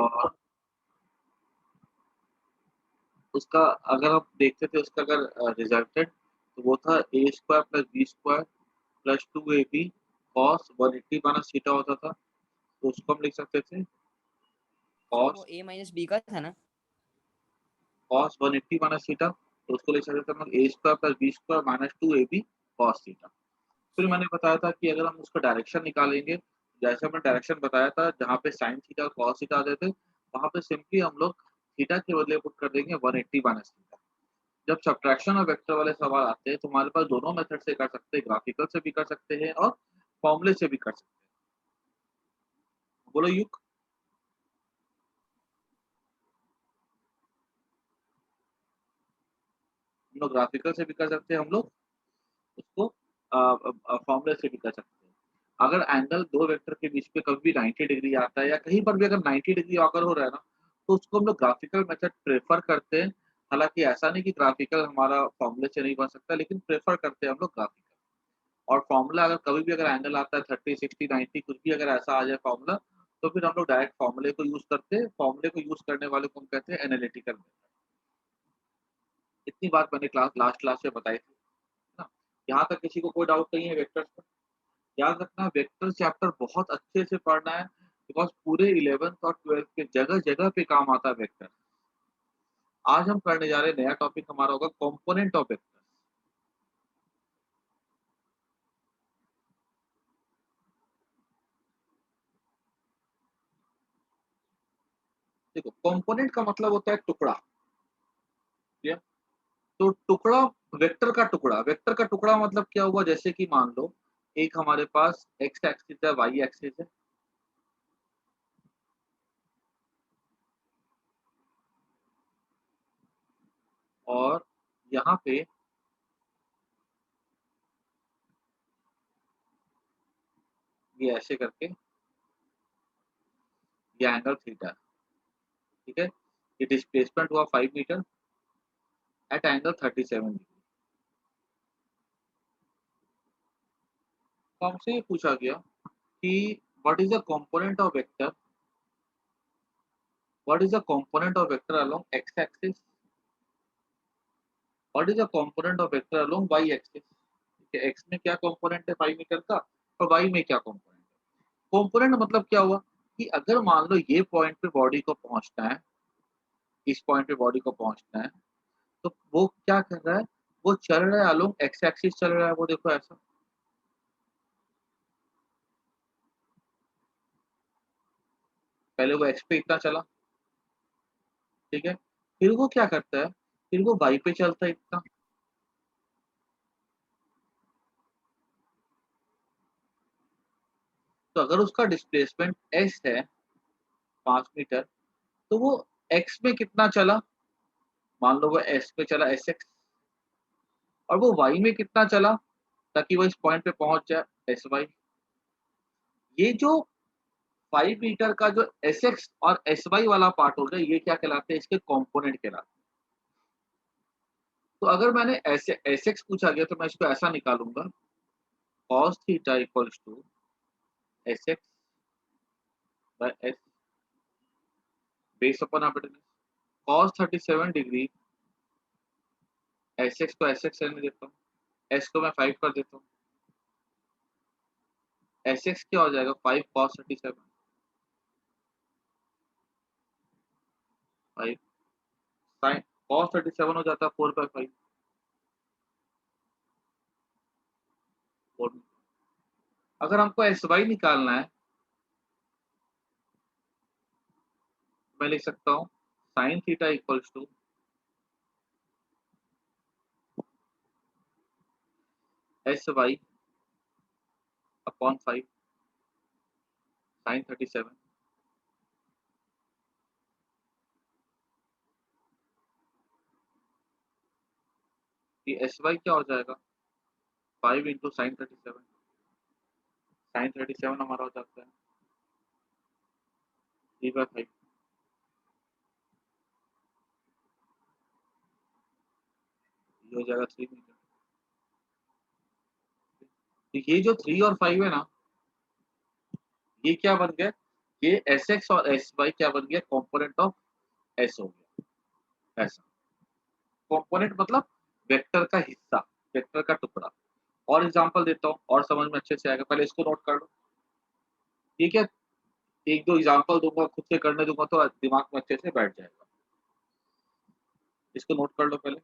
और उसका अगर आप देखते थे उसका अगर रिजल्टेंट तो वो था a square plus b square plus 2ab cos 180 minus theta होता था। तो उसको हम लिख सकते थे सर वो कॉस a माइनस बी का था ना। कॉस 180 माइनस थीटा, तो उसको लिख सकते थे हम a square plus b square minus 2ab cos theta. फिर मैंने बताया था कि अगर हम उसका डायरेक्शन निकालेंगे, जैसे हमने डायरेक्शन बताया था जहाँ पे साइन थीटा और कॉस थीटा आते थे, वहाँ पे सिंपली हम लोग थीटा के बदले पुट कर देंगे 180 माइनस थीटा। जब सब्ट्रैक्शन और वेक्टर वाले सवाल आते हैं तो हमारे पास दोनों मेथड से कर सकते हैं, ग्राफिकल से भी कर सकते हैं और फॉर्मूले से भी कर सकते हैं। बोलो युग। हम लोग ग्राफिकल से भी कर सकते हैं, हम लोग उसको फॉर्मूले से भी कर सकते हैं। अगर एंगल दो वेक्टर के बीच में कभी भी 90 डिग्री आता है या कहीं पर भी अगर 90 डिग्री अगर हो रहा है ना, तो उसको हम लोग ग्राफिकल मेथड प्रेफर करते हैं। हालांकि ऐसा नहीं कि ग्राफिकल हमारा फॉर्मूले से नहीं बन सकता, लेकिन प्रेफर करते हैं हम लोग ग्राफिकल। और फॉर्मूला अगर कभी भी अगर एंगल आता है 30, 60, 90 कुछ भी अगर ऐसा आ जाए फॉर्मूला, तो फिर हम लोग डायरेक्ट फॉर्मूले को यूज करते हैं। फॉर्मूले को यूज करने वाले को हम कहते हैं एनालिटिकल मेथड। इतनी बात मैंने लास्ट क्लास में बताई थी ना। यहाँ तक किसी को कोई डाउट नहीं है वेक्टर्स पर? याद रखना वेक्टर चैप्टर बहुत अच्छे से पढ़ना है, बिकॉज पूरे 11th और 12th के जगह जगह पे काम आता है वेक्टर। आज हम करने जा रहे हैं नया टॉपिक हमारा होगा कंपोनेंट ऑफ वेक्टर। देखो कंपोनेंट का मतलब होता है टुकड़ा। ठीक है? तो टुकड़ा, वेक्टर का टुकड़ा मतलब क्या हुआ, जैसे कि मान लो एक हमारे पास एक्स एक्सिस है, वाई एक्सिस है, और यहाँ पे ये ऐसे करके ये एंगल थीटा। ठीक है? ये डिस्प्लेसमेंट हुआ 5 मीटर एट एंगल 37 डिग्री। तो हमसे ये पूछा गया कि what is the component of vector, what is the component of vector along x axis, what is the component of vector along y axis. X में क्या कंपोनेंट है 5 मीटर का, और वाई में क्या कंपोनेंट है। कंपोनेंट मतलब क्या हुआ कि अगर मान लो ये पॉइंट पे बॉडी को पहुंचना है, इस पॉइंट पे बॉडी को पहुंचना है, तो वो क्या कर रहा है, वो चल रहा है अलोंग एक्स एक्सिस चल रहा है, वो देखो ऐसा। पहले वो एक्स पे इतना चला, ठीक है, फिर वो क्या करता है, फिर वो वाई पे चलता है इतना। तो अगर उसका डिस्प्लेसमेंट एस है 5 मीटर, तो वो एक्स में कितना चला, मान लो वो एस पे चला एस एक्स, और वो वाई में कितना चला ताकि वो इस पॉइंट पे पहुंच जाए एस वाई। ये जो 5 मीटर का जो एस एक्स और एस वाई वाला पार्ट हो गया, ये क्या कहलाते हैं, इसके कंपोनेंट कहलाते हैं। तो अगर मैंने ऐसे एस एक्स पूछा गया तो मैं इसको ऐसा निकालूंगा, cos theta equals to s x by s base upon hypotenuse. cos 37 degree, s x को एस एक्स रहने देता हूँ, एस को मैं 5 कर देता हूँ, एस एक्स क्या हो जाएगा 5 cos 37, 5 sin cos 37 हो जाता है 4/5। अगर हमको एस वाई निकालना है, मैं लिख सकता हूँ sine theta equals to s y upon 5 sine 37। ये एस वाई क्या हो जाएगा 5 इंटू साइन 37, साइन 37 हमारा हो जाता है 3/5, ये हो जाएगा 3 मीटर। तो ये जो 3 और 5 है ना, ये क्या बन गया, ये Sx और Sy क्या बन गया, कंपोनेंट ऑफ S हो गया ऐसा। कंपोनेंट मतलब वेक्टर का हिस्सा, वेक्टर का टुकड़ा। और एग्जांपल देता हूँ और समझ में अच्छे से आएगा, पहले इसको नोट कर लो, ठीक है। एक दो एग्जांपल दूंगा, खुद से करने दूंगा तो दिमाग में अच्छे से बैठ जाएगा। इसको नोट कर लो पहले।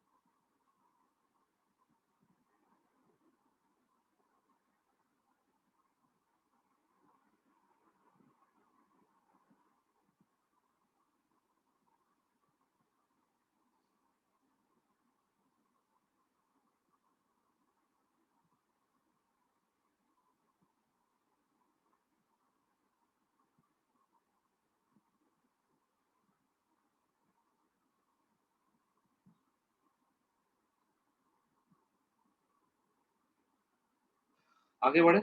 आगे बढ़े।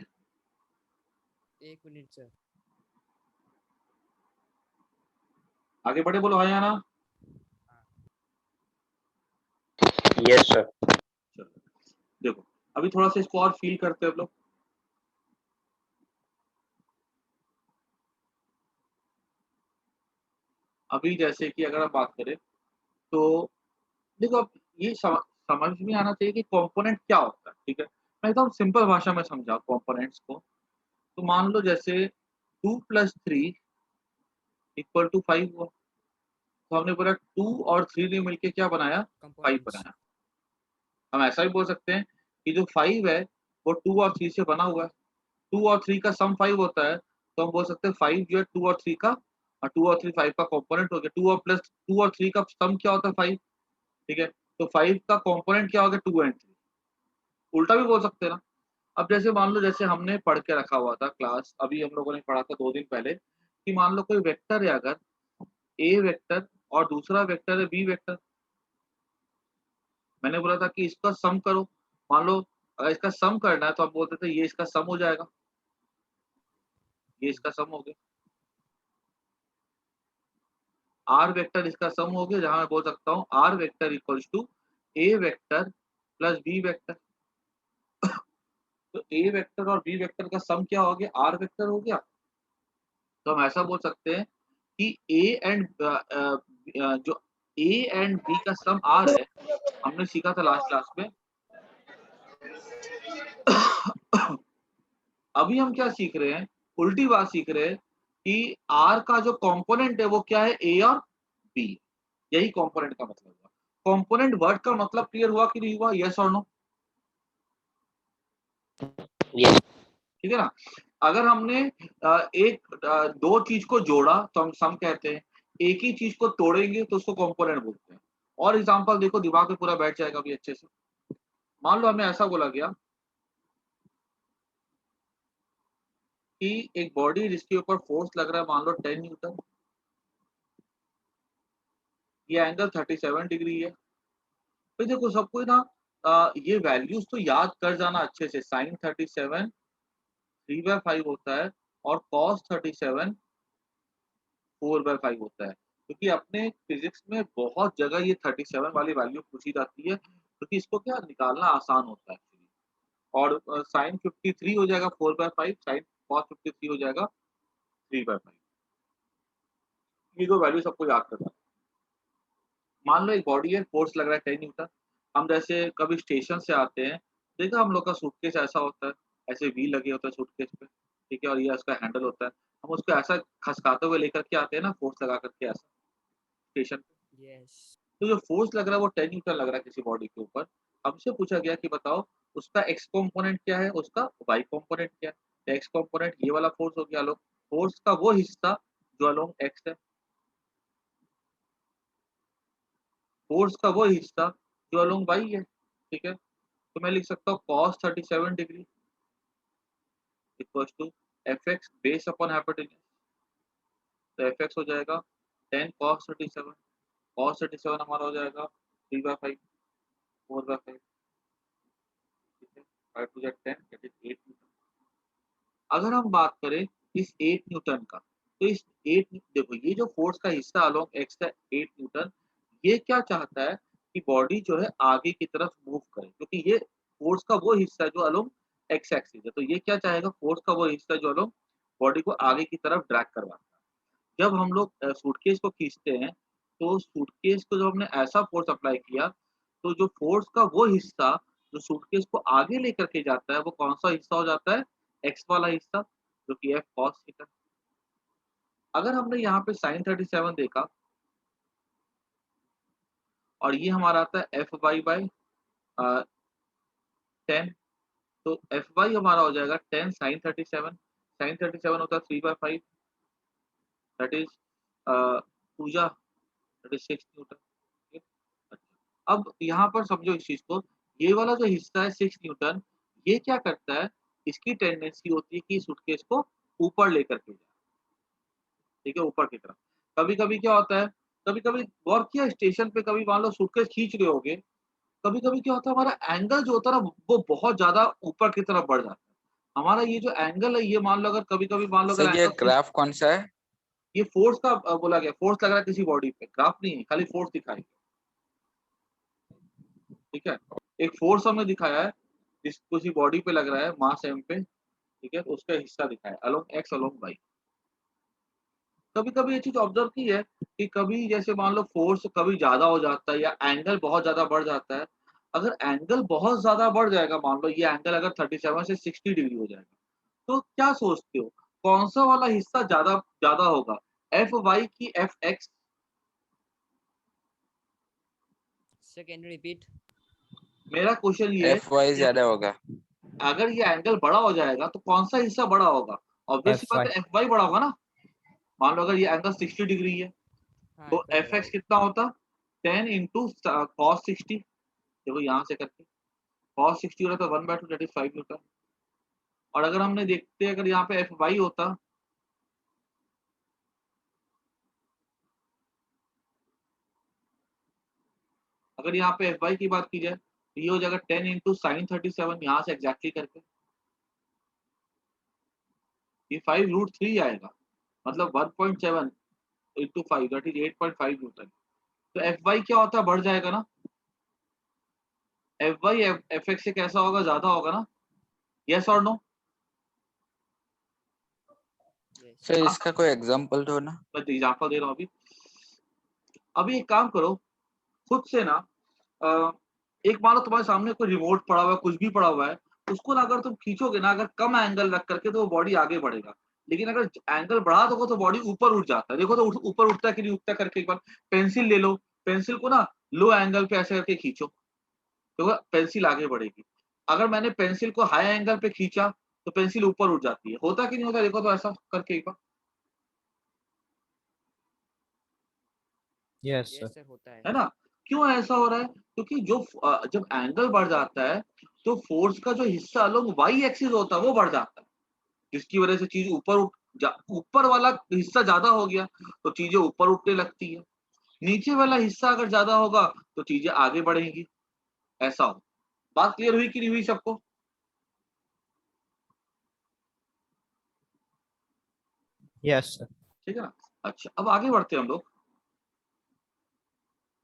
1 मिनट सर। आगे बढ़े, बोलो हाँ या ना। Yes sir. चलो देखो, अभी थोड़ा सा इसको और फील करते हैं हम लोग। अभी जैसे कि अगर हम बात करें तो देखो, अब ये समझ में आना चाहिए कि कंपोनेंट क्या होता है, ठीक है। मैं एकदम सिंपल भाषा में समझा कंपोनेंट्स को। तो मान लो जैसे 2 + 3 = 5 हुआ, तो हमने बोला 2 और 3 ने मिलके क्या बनाया, 5 कंपोनेंट्स। बनाया। हम ऐसा भी बोल सकते हैं कि जो 5 है वो 2 और 3 से बना हुआ है। 2 और 3 का सम 5 होता है, तो हम बोल सकते हैं 5 जो है 2 और 3 का, और 2 और 3 5 का कंपोनेंट हो गया। 2 और प्लस 2 और 3 का सम क्या होता है, 5, ठीक है। तो 5 का कंपोनेंट क्या हो गया, 2 एंड 3। उल्टा भी बोल सकते हैं ना। अब जैसे मान लो, जैसे हमने पढ़ के रखा हुआ था क्लास, अभी हम लोगों ने पढ़ा था 2 दिन पहले, कि मान लो कोई वेक्टर है, अगर ए वेक्टर और दूसरा वेक्टर है बी वेक्टर। मैंने बोला था कि इसका सम करो। मान लो अगर इसका सम करना है तो आप बोलते थे ये इसका सम हो जाएगा, ये इसका सम हो गया। आर वेक्टर इसका सम हो गया, जहां मैं बोल सकता हूँ r vector equals to a vector plus b vector. तो ए वेक्टर और बी वेक्टर का सम क्या हो गया, आर वेक्टर हो गया। तो हम ऐसा बोल सकते हैं कि ए एंड जो ए एंड बी का सम आर है, हमने सीखा था लास्ट क्लास में। अभी हम क्या सीख रहे हैं, उल्टी बात सीख रहे हैं कि आर का जो कंपोनेंट है वो क्या है, ए और बी। यही कंपोनेंट का मतलब हुआ। कंपोनेंट वर्ड का मतलब क्लियर हुआ कि नहीं हुआ, यस और नो। यस। ठीक है ना। अगर हमने दो चीज को जोड़ा तो हम सम कहते हैं, एक ही चीज को तोड़ेंगे तो उसको कंपोनेंट बोलते हैं। और एग्जांपल देखो, दिमाग में पूरा बैठ जाएगा अभी अच्छे से। मान लो हमें ऐसा बोला गया कि एक बॉडी जिसके ऊपर फोर्स लग रहा है, मान लो 10 न्यूटन, ये एंगल 37 डिग्री है। तो देखो सबको ना ये वैल्यूज तो याद कर जाना अच्छे से। साइन 37 3/5 होता है, और कॉस 37 4/5 होता है। क्योंकि अपने फिजिक्स में बहुत जगह ये 37 वाली वैल्यू पूछी जाती है, क्योंकि इसको क्या निकालना आसान होता है एक्चुअली। और साइन 53 हो जाएगा 4/5, साइन कॉस 53 हो जाएगा 3/5। ये दो वैल्यू सबको याद करना है। मान लो एक बॉडी है, फोर्स लग रहा है 10 न्यूटन। हम जैसे कभी स्टेशन से आते हैं, देखा हम लोग का सूटकेस ऐसा होता है, ऐसे व्हील लगे होते हैं सूटकेस पे, ठीक है, और ये उसका हैंडल होता है। हम उसको ऐसा खसकाते हुए लेकर के आते हैं ना, फोर्स लगा करके ऐसा स्टेशन पे। यस। तो जो फोर्स लग रहा है वो 10 न्यूटन लग रहा है किसी बॉडी के ऊपर। हमसे पूछा गया कि बताओ उसका एक्स कंपोनेंट क्या है, उसका वाई कंपोनेंट क्या है। एक्स कंपोनेंट ये वाला फोर्स हो गया, अलोंग फोर्स का वो हिस्सा जो अलोंग एक्स है, फोर्स का वो हिस्सा जो अलोंग वाई है, ठीक है। तो मैं लिख सकता हूँ cos 37 degree equals to f x base upon hypotenuse. तो एफ एक्स हो जाएगा 10 cos 37, cos 37 हमारा हो जाएगा 3/5, 4/5, ठीक है। 5 टू 10 दैट इज 8 न्यूटन। अगर हम बात करें इस 8 न्यूटन का, तो इस 8 देखो ये जो फोर्स का हिस्सा अलोंग एक्स है 8 न्यूटन, ये क्या चाहता है कि बॉडी जो है आगे की तरफ मूव करे, क्योंकि ये फोर्स का वो हिस्सा है जो अलोंग एक्स एक्सिस है। तो ये क्या चाहेगा, फोर्स का वो हिस्सा जो अलोंग बॉडी को आगे की तरफ ड्रैग करवाता है। जब हम लोग सूटकेस को खींचते हैं, तो सूटकेस को जब हमने ऐसा फोर्स अप्लाई किया, तो जो फोर्स का वो हिस्सा जो सूटकेस को आगे लेकर के जाता है, वो कौन-सा हिस्सा हो जाता है? एक्स वाला हिस्सा, जो कि F cos थीटा। अगर हमने यहाँ पे sin 37 देखा और ये हमारा आता है Fy बाय 10, तो Fy हमारा हो जाएगा 10 sin 37, sin 37 होता है 3/5, that is Pooja, that is 6 newton. ठीक है? अच्छा, अब यहाँ पर समझो इस चीज़ को, ये वाला जो हिस्सा है 6 न्यूटन, ये क्या करता है? इसकी टेंडेंसी होती है कि सूटकेस को ऊपर लेकर के जाए, ठीक है? ऊपर की तरफ। कभी-कभी क्या होता है, कभी-कभी गौर किया स्टेशन पे कभी मान लो सूटकेस खींच रहे होगे, कभी-कभी क्या होता है हमारा एंगल जो होता है ना, वो बहुत ज़्यादा ऊपर की तरफ बढ़ जाता है। हमारा ये जो एंगल है, ये मान लो अगर कभी-कभी मान लो अगर सर ये एंगल सिर्फ ग्राफ कौन सा है? ये फोर्स का बोला गया, फोर्स लग रहा है किसी बॉडी पे, ग्राफ नहीं है, खाली फोर्स दिखाएगा, ठीक है? एक फोर्स हमें दिखाया है, जिस किसी बॉडी पे लग रहा है मास m पे, ठीक है? तो उसका हिस्सा दिखाया है अलोंग x अलोंग y। कभी-कभी ये चीज़ ऑब्जर्व की है कि कभी जैसे मान लो फोर्स कभी ज़्यादा हो जाता है या एंगल बहुत ज़्यादा बढ़ जाता है। अगर एंगल बहुत ज़्यादा बढ़ जाएगा, मान लो ये एंगल अगर 37 से 60 डिग्री हो जाएगा, तो क्या सोचते हो, कौन-सा वाला हिस्सा ज़्यादा ज़्यादा होगा? Fy की Fx? Sir, can you repeat? मेरा क्वेश्चन ये है एफ वाई कि ज्यादा होगा। अगर ये एंगल बड़ा हो जाएगा तो कौन-सा हिस्सा बड़ा होगा? ऑब्वियस सी बात Fy. है Fy बड़ा होगा ना। मान लो अगर ये एंगल 60 डिग्री है, हाँ तो FY बड़ा Fx होगा। कितना होता? 10 इंटू cos 60, देखो यहाँ से करके cos 60 हो रहा है तो 1/2 दैट इज 5 न्यूटन। और अगर हमने देखते अगर यहाँ पे Fy होता, अगर यहाँ पे Fy की बात की जाए तो ये हो जाएगा 10 इंटू साइन 37, यहाँ से एग्जैक्टली करके ये 5√3 आएगा, मतलब 1.7 इंटू 5 दैट इज 8.5 न्यूटन। तो Fy क्या होता है? बढ़ जाएगा ना। Fy Fx से कैसा होगा? ज्यादा होगा ना। यस और नो? Yes. सर इसका कोई एग्जांपल दो ना। मैं एग्जांपल दे रहा हूँ अभी। अभी एक काम करो, खुद से ना एक मान लो तुम्हारे सामने कोई रिमोट पड़ा हुआ है, कुछ भी पड़ा हुआ है, उसको ना अगर तुम खींचोगे ना, अगर कम एंगल रख करके, तो वो बॉडी आगे बढ़ेगा। लेकिन अगर एंगल बढ़ा दोगे तो बॉडी ऊपर उठ जाता है। देखो तो ऊपर उठता है कि नहीं उठता करके एक बार पेंसिल ले लो, पेंसिल को ना लो एंगल पे ऐसे करके खींचो, तो पेंसिल आगे बढ़ेगी। अगर मैंने पेंसिल को हाई एंगल पे खींचा तो पेंसिल ऊपर उठ जाती है। होता कि नहीं होता? देखो तो ऐसा करके एक बार। Yes, sir. Yes sir, होता है। है ना? क्यों ऐसा हो रहा है? क्योंकि जो जब एंगल बढ़ जाता है तो फोर्स का जो हिस्सा अलोंग वाई एक्सिस होता है वो बढ़ जाता है, जिसकी वजह से चीज ऊपर वाला हिस्सा ज्यादा हो गया तो चीजें ऊपर उठने लगती है। नीचे वाला हिस्सा अगर ज्यादा होगा तो चीजें आगे बढ़ेंगी। ऐसा हो। बात क्लियर हुई कि नहीं हुई सबको? Yes, sir. ठीक है ना? अच्छा, अब आगे बढ़ते हैं हम लोग।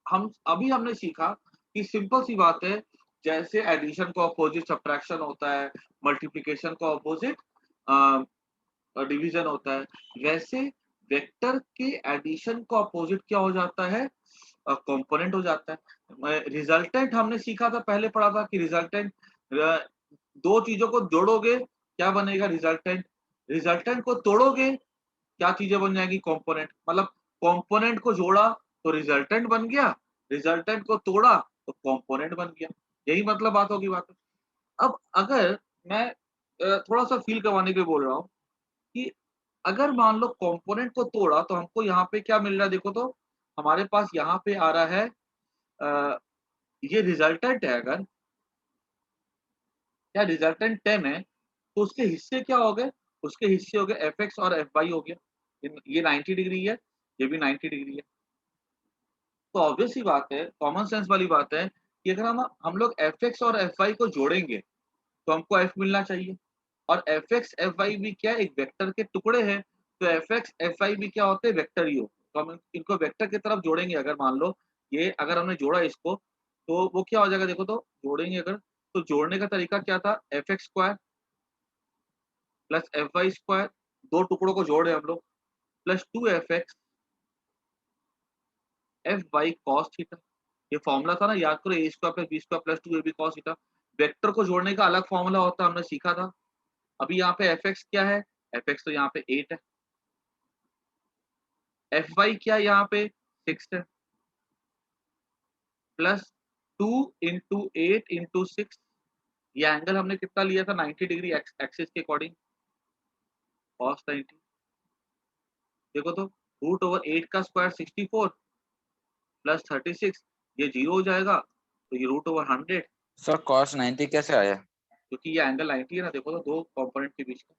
हमने सीखा कि सिंपल सी बात है, जैसे एडिशन को अपोजिट सब्ट्रैक्शन होता है, मल्टीप्लिकेशन को अपोजिट डिवीजन होता है, वैसे वेक्टर के एडिशन को अपोजिट क्या हो जाता है? कंपोनेंट हो जाता है। रिजल्टेंट हमने सीखा था, पहले पढ़ा था कि रिजल्टेंट दो चीजों को जोड़ोगे क्या बनेगा? रिजल्टेंट। रिजल्टेंट को तोड़ोगे क्या चीजें बन जाएगी? कंपोनेंट। मतलब कंपोनेंट को जोड़ा तो रिजल्टेंट बन गया, रिजल्टेंट को तोड़ा तो कंपोनेंट बन गया। यही मतलब बात होगी बात। अब अगर मैं थोड़ा सा फील करवाने के लिए बोल रहा हूँ कि अगर मान लो कंपोनेंट को तोड़ा तो हमको यहाँ पे क्या मिल रहा है? देखो तो हमारे पास यहाँ पे आ रहा है ये रिजल्टेंट है। अगर क्या रिजल्टेंट 10 है तो उसके हिस्से क्या हो गए? उसके हिस्से हो गए Fx और Fy हो गया। ये 90 डिग्री है, ये भी 90 डिग्री है। तो ऑब्वियस सी बात है, कॉमन सेंस वाली बात है कि अगर हम लोग Fx और Fy को जोड़ेंगे तो हमको F मिलना चाहिए। और Fx Fy भी क्या है? एक वेक्टर के टुकड़े हैं, तो Fx Fy भी क्या होते हैं? वेक्टर ही हो। तो हम इनको वेक्टर की तरफ जोड़ेंगे। अगर मान लो ये अगर हमने जोड़ा इसको, तो वो क्या हो जाएगा? देखो तो जोड़ेंगे अगर, तो जोड़ने का तरीका क्या था? Fx² प्लस Fy², दो टुकड़ों को जोड़े हम लोग, plus 2fx f by cos theta. ये फॉर्मूला था ना, याद करो, a square plus b square plus 2ab cos theta. Vector को जोड़ने का अलग फॉर्मूला होता है, हमने सीखा था। अभी यहाँ पे fx क्या है, fx तो यहाँ पे 8 है, fy क्या है यहाँ पे 6 है, प्लस 2 इंटू 8 इंटू 6। ये एंगल हमने कितना लिया था, 90 डिग्री एक्सिस के अकॉर्डिंग, कॉस 90। देखो तो रूट ओवर 8 का स्क्वायर 64 प्लस 36, ये 0 हो जाएगा, तो ये रूट ओवर 100, सर cos 90 कैसे आया? क्योंकि ये एंगल 90 है ना। देखो तो दो कंपोनेंट के बीच का,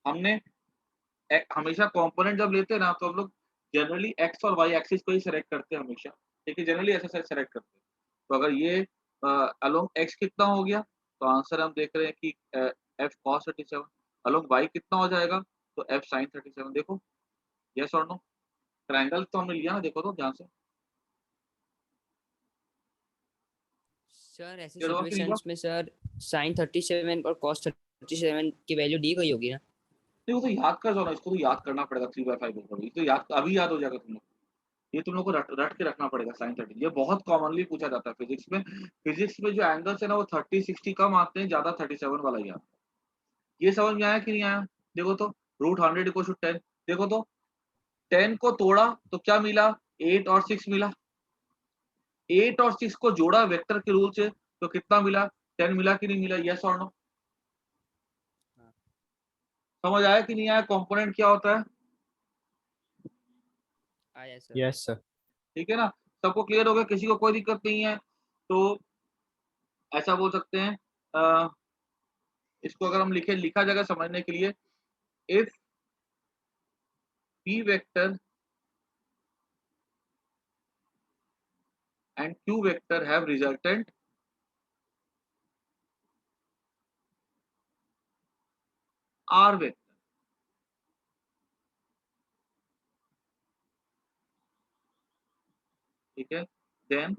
हमने हमेशा कंपोनेंट जब लेते हैं ना, तो हम लोग जनरली एक्स और वाई एक्सिस को ही सेलेक्ट करते हैं हमेशा, ठीक है, जनरली ऐसा सेलेक्ट करते हैं। तो अगर ये अलोंग एक्स कितना हो गया, तो आंसर हम देख रहे हैं कि एफ कॉस 37। अलोंग वाई कितना हो जाएगा, तो एफ साइन 37। देखो यस और नो, ट्रायंगल तो हमने लिया ना, देखो तो ध्यान से। सर ऐसे क्लियर हुआ कि नहीं हुआ? सिचुएशंस में सर sin 37 और cos 37 की वैल्यू दी गई होगी ना? देखो तो याद कर जाओ ना, इसको तो याद करना पड़ेगा 3/5 ऊपर, ये तो याद अभी याद हो जाएगा तुम लोग। ये तुम लोग को रट रट के रखना पड़ेगा साइन 30। ये बहुत कॉमनली पूछा जाता है फिजिक्स में। फिजिक्स में जो एंगल्स है ना, वो 30-60 कम आते हैं, ज्यादा 37 वाला ही आता है। ये समझ में आया कि नहीं आया? देखो तो रूट 100 इक्वल टू 10। देखो तो 10 को तोड़ा तो क्या मिला, 8 और 6 मिला। 8 और 6 को जोड़ा वेक्टर के रूल से, तो कितना मिला, 10 मिला कि नहीं मिला? यस और नो? समझ आया कि नहीं आया कंपोनेंट क्या होता है? आया सर। Yes, sir. ठीक है ना, सबको क्लियर हो गया, किसी को कोई दिक्कत नहीं है? तो ऐसा बोल सकते हैं, इसको अगर हम लिखा जाएगा समझने के लिए, if p vector and q vector have resultant r vector, ठीक है, then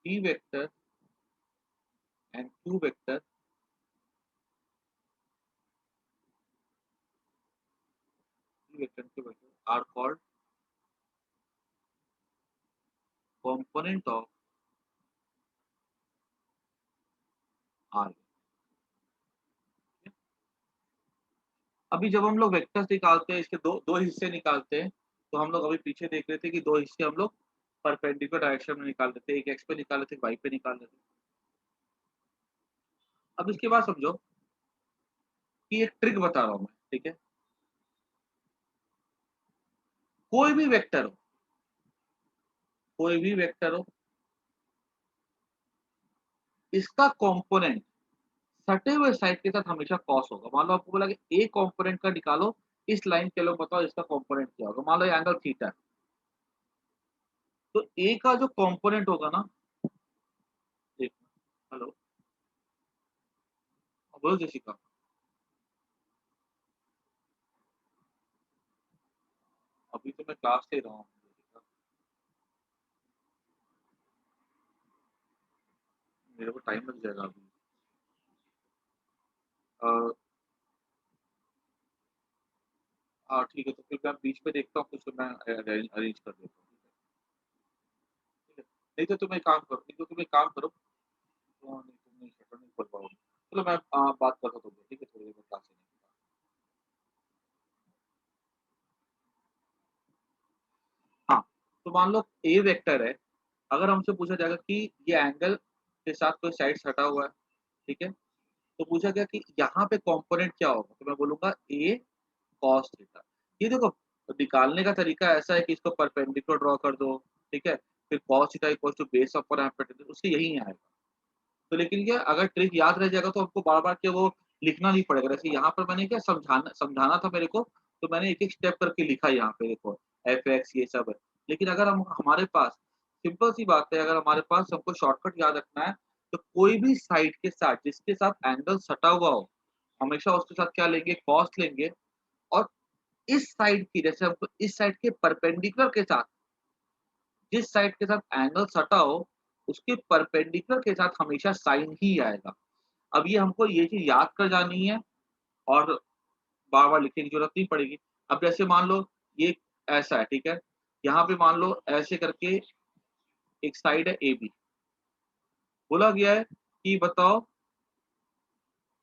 p vector and q vector are called component of r। अभी जब हम लोग वेक्टर्स निकालते हैं, इसके दो दो हिस्से निकालते हैं, तो हम लोग अभी पीछे देख रहे थे कि दो हिस्से हम लोग परपेंडिकुलर डायरेक्शन में निकाल लेते हैं, एक एक्स पे निकाल लेते, वाई पे निकाल लेते। अब इसके बाद समझो कि एक ट्रिक बता रहा हूं मैं, ठीक है। कोई भी वेक्टर हो, कोई भी वेक्टर हो, इसका कंपोनेंट सटे हुए साइड के साथ हमेशा कॉस होगा। मान लो आपको बोला कि ए कंपोनेंट का निकालो, इस लाइन के लोग बताओ इसका कंपोनेंट क्या होगा। मान लो एंगल थीटा है, तो ए का जो कंपोनेंट होगा ना, देखो, हेलो, बोलो जैसिका, अभी तो मैं क्लास ले रहा हूँ, मेरे को टाइम लग जाएगा अभी। हाँ ठीक है, तो फिर मैं बीच में देखता हूँ कुछ, तो मैं अरेंज कर देता हूँ, ठीक है। नहीं तो तुम एक काम करो, नहीं तो तुम एक काम करो, तो नहीं तुम नहीं शटर नहीं खोल पाओगे, चलो मैं बात करता हूँ तुमसे, ठीक है, थोड़ी देर में क्लास लेने के बाद। हाँ, तो मान लो ए वेक्टर है, अगर हमसे पूछा जाएगा कि ये एंगल के साथ कोई साइड सटा हुआ है, ठीक है, तो पूछा गया कि यहाँ पे कंपोनेंट क्या होगा, तो मैं बोलूंगा ए कॉस थीटा। ये देखो, निकालने का तरीका ऐसा है कि इसको परपेंडिकुलर ड्रॉ कर दो, ठीक है, फिर cos theta equal to base upon hypotenuse, उससे यही आएगा। तो लेकिन क्या, अगर ट्रिक याद रह जाएगा तो हमको बार बार के वो लिखना नहीं पड़ेगा। जैसे यहाँ पर मैंने क्या समझाना समझाना था मेरे को, तो मैंने एक एक स्टेप करके लिखा यहाँ पे, देखो एफ एक्स ये सब है। लेकिन अगर हम हमारे पास सिंपल सी बात है, अगर हमारे पास हमको शॉर्टकट याद रखना है, तो कोई भी साइड के साथ जिसके साथ एंगल सटा हुआ हो, हमेशा उसके साथ क्या लेंगे, कॉस लेंगे। और इस साइड की, जैसे हमको इस साइड के परपेंडिकुलर के साथ जिस साइड के साथ एंगल सटा हो उसके परपेंडिकुलर के साथ हमेशा साइन ही आएगा। अब ये हमको ये चीज याद कर जानी है और बार बार लिखने की जरूरत नहीं पड़ेगी। अब जैसे मान लो ये ऐसा है, ठीक है, यहाँ पे मान लो ऐसे करके एक साइड है ए बी, बोला गया है कि बताओ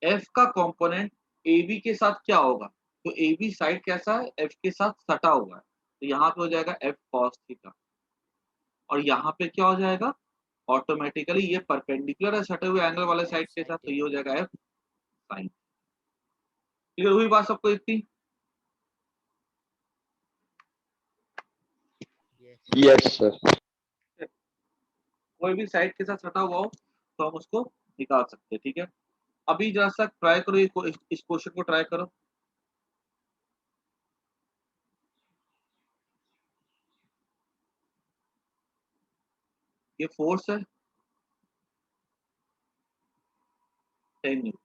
एफ का कंपोनेंट ए बी के साथ क्या होगा। तो ए बी साइड कैसा है, एफ के साथ सटा हुआ है, तो यहाँ पे हो जाएगा एफ कॉस थीटा, और यहाँ पे क्या हो जाएगा, ऑटोमेटिकली ये परपेंडिकुलर है सटे हुए एंगल वाले साइड के साथ, तो ये हो जाएगा एफ साइन। क्लियर हुई बात सबको इतनी? Yes, sir. कोई भी साइड के साथ सटा हुआ हो तो हम उसको निकाल सकते हैं, ठीक है। अभी जरा सा ट्राई करो, इस क्वेश्चन को ट्राई करो। ये फोर्स है 10 न्यूटन,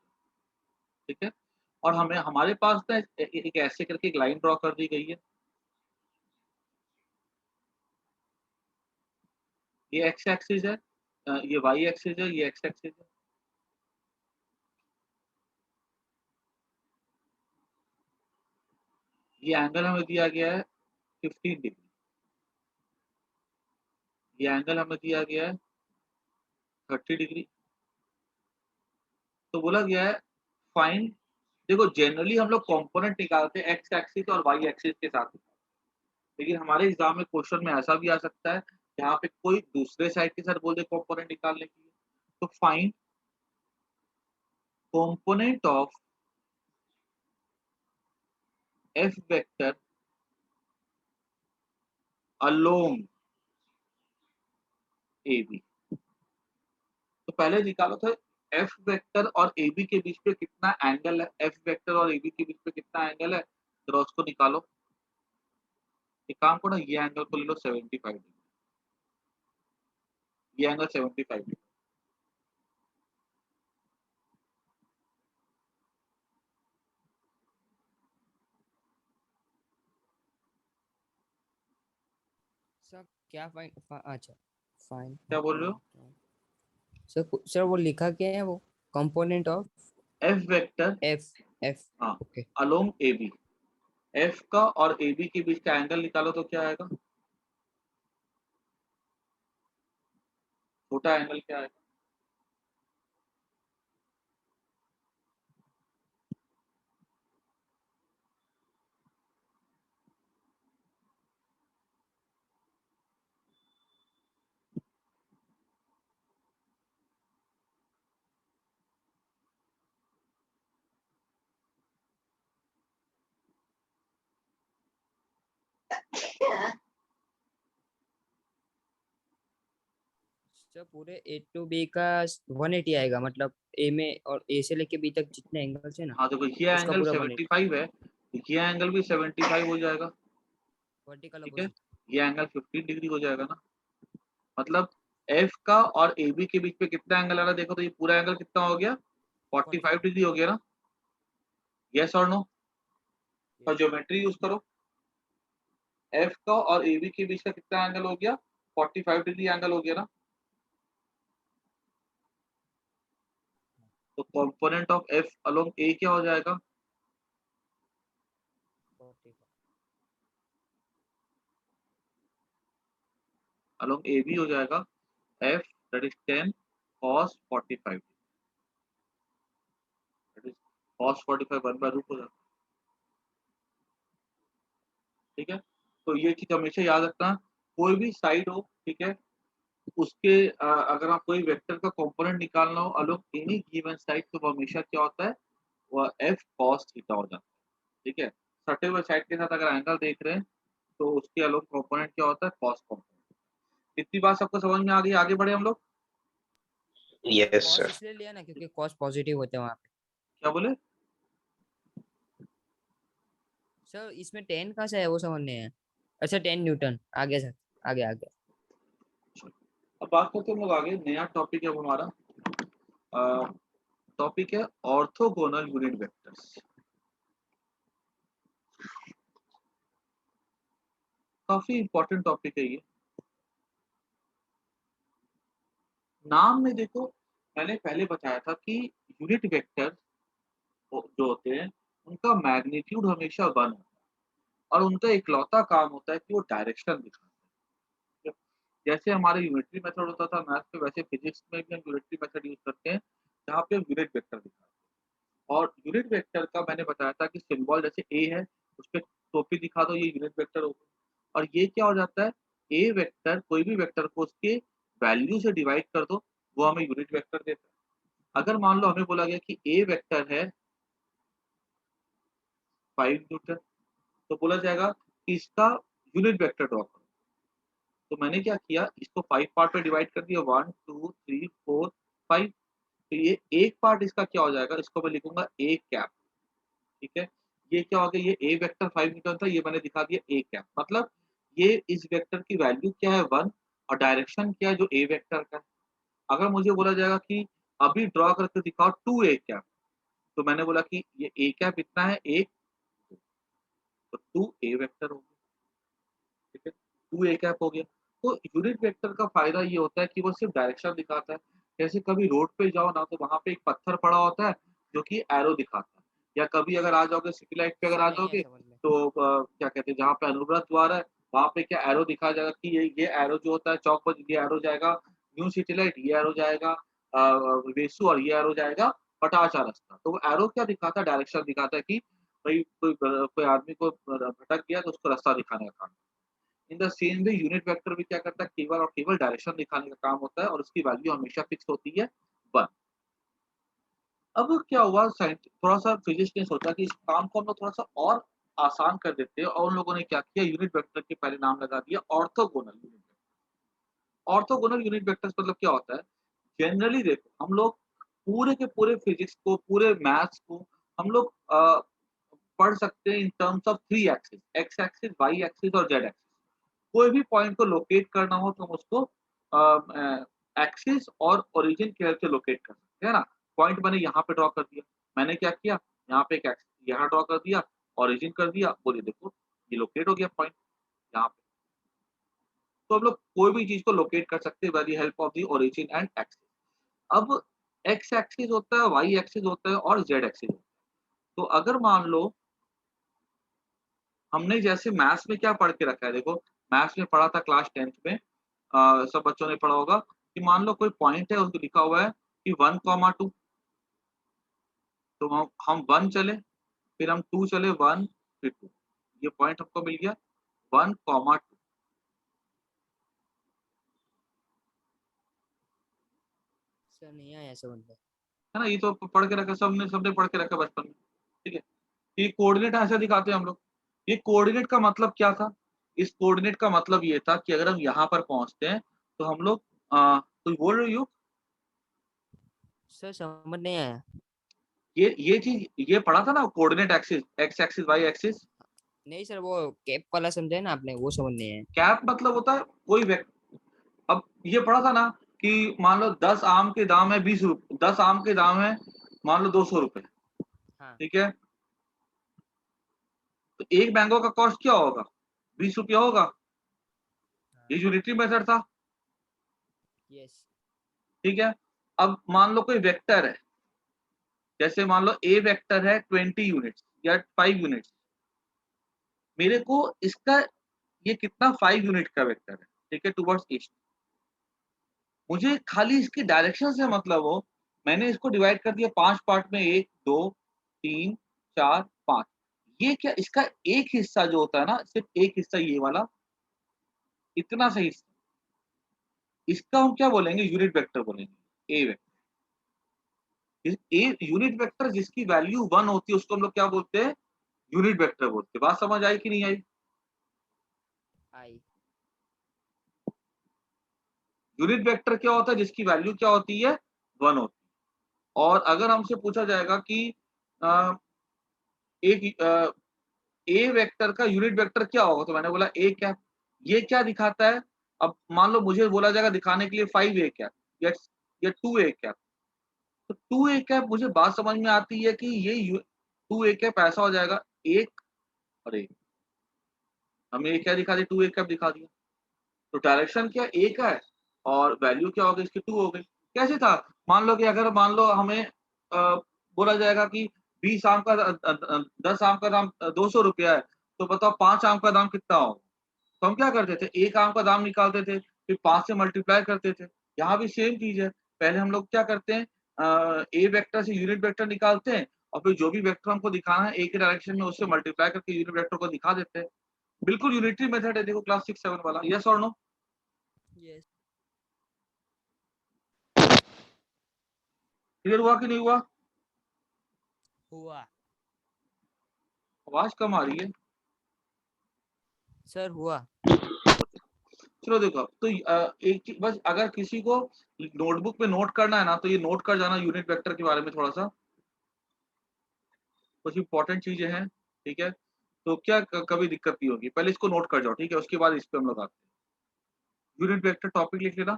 ठीक है, और हमें हमारे पास ना एक ऐसे करके एक लाइन ड्रॉ कर दी गई है। ये एक्स एक्सिस है, ये वाई एक्सिस है, ये एक्स एक्सिस है। ये एंगल हमें दिया गया है 15 डिग्री, ये एंगल हमें दिया गया है 30 डिग्री। तो बोला गया है फाइंड, देखो जनरली हम लोग कंपोनेंट निकालते हैं एक्स एक्सिस और वाई एक्सिस के साथ, लेकिन हमारे एग्जाम में क्वेश्चन में ऐसा भी आ सकता है यहाँ पे कोई दूसरे साइड के साथ बोल दे कंपोनेंट निकालने के लिए। तो find component of f vector along a b. तो पहले निकालो था एफ वेक्टर और ए बी के बीच पे कितना एंगल है, एफ वेक्टर और ए बी के बीच पे कितना एंगल है, तो उसको निकालो। एक काम करो, ये एंगल को ले लो 75 डिग्री, ये एंगल 75 डिग्री। सर क्या फाइन, अच्छा फाइन। क्या बोल रहे हो? सर वो लिखा क्या है, वो component of f vector, f f हाँ, okay. Along a b, f का और ए बी के बीच का एंगल निकालो तो क्या आएगा, छोटा एंगल क्या आएगा। सर पूरे ए टू बी का 180 आएगा, मतलब ए में और ए से लेके बी तक जितने एंगल्स है ना हाँ देखो ये उसका एंगल पूरा 180 75 है, तो ये एंगल भी 75 हो जाएगा, वर्टिकल ठीक है। अपोजिट। ये एंगल 15 डिग्री हो जाएगा ना, मतलब एफ का और ए बी के बीच पे कितना एंगल आ रहा है देखो, तो ये पूरा एंगल कितना हो गया, 45 डिग्री हो गया ना। यस और नो? और ज्योमेट्री यूज करो, एफ का और ए बी के बीच का कितना एंगल हो गया, 45 डिग्री एंगल हो गया ना। तो component of f along a क्या हो जाएगा, अलोंग ए बी हो जाएगा f that is 10 cos 45, that is cos 45 1 by root हो जाता है, ठीक है। तो ये चीज हमेशा याद रखना, कोई भी साइड हो, ठीक है, उसके अगर आप कोई वेक्टर का कंपोनेंट निकालना हो अलोंग एनी गिवन साइड, तो वो हमेशा क्या होता है, वह एफ cos थीटा हो जाता है, ठीक है। सटे हुए साइड के साथ अगर एंगल देख रहे हैं तो उसके अलोंग कंपोनेंट क्या होता है, cos कंपोनेंट। इतनी बात सबको समझ में आ गई, आगे बढ़े हम लोग। Yes, cos sir. इसलिए लिया ना क्योंकि कॉस पॉजिटिव होते हैं वहाँ पे। क्या बोले? सर इसमें 10 कहाँ से है वो समझ नहीं है। अच्छा 10 न्यूटन, आगे सर, आगे आगे। अब बात करते हैं हम लोग आगे, नया टॉपिक है अब हमारा, टॉपिक है ऑर्थोगोनल यूनिट वेक्टर्स। काफी इंपॉर्टेंट टॉपिक है ये, नाम में देखो, मैंने पहले बताया था कि यूनिट वेक्टर जो होते हैं, उनका मैग्नीट्यूड हमेशा 1 होता है और उनका इकलौता काम होता है कि वो डायरेक्शन दिखाते हैं। ठीक है? जैसे हमारे यूनिटरी मेथड होता था मैथ्स में, वैसे फिजिक्स में भी हम यूनिटरी मेथड यूज़ करते हैं, जहाँ पे हम यूनिट वेक्टर दिखाते हैं। और यूनिट वेक्टर का मैंने बताया था कि सिंबल जैसे ए है, उसपे टोपी दिखा दो, ये यूनिट वेक्टर हो गया। और ये क्या हो जाता है, ए वेक्टर कोई भी वेक्टर को उसके वैल्यू से डिवाइड कर दो, वो हमें यूनिट वेक्टर देता है। अगर मान लो हमें बोला गया कि ए वेक्टर है 5 न्यूटन, तो बोला जाएगा कि इसका यूनिट वेक्टर ड्रॉ करो। तो मैंने क्या किया, इसको 5 पार्ट में डिवाइड कर दिया, 1 2 3 4 5। तो ये एक पार्ट इसका क्या हो जाएगा, इसको मैं लिखूंगा ए कैप। ठीक है, ये क्या हो गया, ये ए वेक्टर 5 न्यूटन था, ये मैंने दिखा दिया ए कैप। मतलब ये इस वेक्टर की वैल्यू क्या है 1, और डायरेक्शन क्या है जो ए वेक्टर का है। अगर मुझे बोला जाएगा कि अभी ड्रॉ करके दिखाओ 2 ए कैप, तो मैंने बोला कि ये ए कैप इतना है 1, तो 2 ए वेक्टर हो गया। ठीक है, 2 ए कैप हो गया। तो यूनिट वेक्टर का फ़ायदा ये होता है कि वो सिर्फ़ डायरेक्शन दिखाता है। जैसे कभी रोड पे जाओ ना, तो वहाँ पे एक पत्थर पड़ा होता है जो कि एरो दिखाता है। या कभी अगर आ जाओगे सिटी लाइट पे, अगर सर आ नहीं आया जाओगे समझ में। तो क्या कहते हैं, जहाँ पे अनुव्रत द्वार है, वहाँ पे क्या एरो दिखाया जाएगा कि ये एरो जो होता है चौक पर, ये एरो जाएगा न्यू सिटी लाइट, ये एरो जाएगा वेसु, और ये एरो जाएगा पटाचा रास्ता। तो वो एरो क्या दिखाता है, डायरेक्शन दिखाता है कि भई कोई आदमी को भटक गया तो उसको रास्ता दिखाने का काम। In the same way unit vector भी क्या करता है, केवल और केवल डायरेक्शन दिखाने का काम होता है, और उसकी वैल्यू हमेशा फिक्स होती है 1। अब क्या हुआ, थोड़ा-सा फिजिक्स ने सोचा कि इस काम को हम लोग थोड़ा-सा और आसान कर देते हैं, और उन लोगों ने क्या किया, यूनिट वेक्टर के पहले नाम लगा दिया orthogonal unit vector. Orthogonal unit vectors मतलब क्या होता है? जनरली देखो, हम लोग पूरे के पूरे फिजिक्स को, पूरे मैथ्स को हम लोग पढ़ सकते हैं in terms of 3 axis, x axis, y axis और जेड एक्सिस। कोई भी पॉइंट को लोकेट करना हो तो हम उसको एक्सिस और ओरिजिन की हेल्प से लोकेट कर सकते हैं ना। पॉइंट मैंने यहाँ पे ड्रॉ कर दिया, मैंने क्या किया, यहाँ पे एक एक्सिस यहाँ ड्रॉ कर दिया, ओरिजिन कर दिया, बोलिए देखो ये लोकेट हो गया पॉइंट यहाँ पे। तो हम लोग कोई भी चीज को लोकेट कर सकते हैं by the help of the origin and axis. अब एक्स एक्सिस होता है, वाई एक्सिस होता है और जेड एक्सिस होता है। तो अगर मान लो हमने जैसे मैथ्स में क्या पढ़ के रखा है, देखो मैथ्स में पढ़ा था क्लास 10th में, सब बच्चों ने पढ़ा होगा कि मान लो कोई पॉइंट है, उसको लिखा हुआ है कि 1, 2, तो हम 1 चले, फिर हम 2 चले, 1 फिर 2, ये पॉइंट हमको मिल गया 1, 2। सर नहीं आया समझ में। है ना, ये तो पढ़ के रखा, सबने सबने पढ़ के रखा बचपन में। ठीक है, ये कोऑर्डिनेट ऐसे दिखाते हैं हम लोग। ये कोऑर्डिनेट का मतलब क्या था, इस कोऑर्डिनेट का मतलब ये था कि अगर हम यहाँ पर पहुंचते हैं तो हम लोग तो बोल रहे हो, सर समझ नहीं आया। ये चीज ये पढ़ा था ना, coordinate axis, x axis y axis. नहीं सर वो कैप वाला समझे ना आपने, वो समझ नहीं आया। कैप मतलब होता है कोई अब ये पढ़ा था ना कि मान लो 10 आम के दाम है 20 रुपए, 10 आम के दाम है मान लो 200 रुपए। हाँ। ठीक है, तो एक मैंगो का कॉस्ट क्या होगा, 20 रुपया होगा। हाँ। ये यूनिटरी मेथड था। यस। ठीक है, अब मान लो कोई वेक्टर है, जैसे मान लो ए वेक्टर है 20 यूनिट्स या 5 यूनिट्स, मेरे को इसका ये कितना 5 यूनिट का वेक्टर है, ठीक है, टुवर्ड्स ईस्ट। मुझे खाली इसकी डायरेक्शन से मतलब हो, मैंने इसको डिवाइड कर दिया 5 पार्ट में, 1 2 3 4 5। ये क्या, इसका एक हिस्सा जो होता है ना, सिर्फ एक हिस्सा ये वाला, इतना सा हिस्सा, इसका हम क्या बोलेंगे, यूनिट वेक्टर बोलेंगे, ए वेक्टर। ए यूनिट वेक्टर जिसकी वैल्यू 1 होती है उसको हम लोग क्या बोलते हैं, यूनिट वेक्टर बोलते हैं। बात समझ आई कि नहीं आई? आई। यूनिट वेक्टर क्या होता है, जिसकी वैल्यू क्या होती है, 1 होती है। और अगर हमसे पूछा जाएगा कि अ, एक ए वेक्टर का यूनिट वेक्टर क्या होगा, तो मैंने बोला ए कैप। ये क्या दिखाता है, अब मान लो मुझे बोला जाएगा दिखाने के लिए 5 ए कैप या 2 ए कैप, तो 2 ए कैप मुझे बात समझ में आती है कि ये 2 ए कैप ऐसा हो जाएगा, एक और एक, हमें ये क्या दिखा दिया, 2 ए कैप दिखा दिया। तो डायरेक्शन क्या एक है और वैल्यू क्या हो गई इसकी, 2 हो गई। कैसे था? मान लो कि अगर मान लो हमें बोला जाएगा कि 20 आम का 10 आम का दाम 200 रुपया है, तो बताओ 5 आम का दाम कितना होगा? तो हम क्या करते थे, 1 आम का दाम निकालते थे, फिर 5 से मल्टीप्लाई करते थे। यहाँ भी सेम चीज़ है। पहले हम लोग क्या करते हैं, ए वेक्टर से यूनिट वेक्टर निकालते हैं और फिर जो भी वेक्टर हमको दिखाना है एक ही डायरेक्शन में उससे मल्टीप्लाई करके यूनिट वेक्टर को दिखा देते हैं। बिल्कुल यूनिटरी मेथड है, देखो क्लास 6-7 वाला। यस और नो? यस। क्लियर हुआ कि नहीं हुआ? हुआ आवाज़ कम आ रही है। सर, हुआ। चलो देखो, अब तो एक चीज बस, अगर किसी को नोटबुक में नोट करना है ना, तो ये नोट कर जाना यूनिट वेक्टर के बारे में थोड़ा सा, कुछ इंपॉर्टेंट चीजें हैं, ठीक है? तो क्या कभी दिक्कत नहीं होगी, पहले इसको नोट कर जाओ, ठीक है? उसके बाद इस पे हम लोग आते हैं। यूनिट वेक्टर टॉपिक लिख लेना,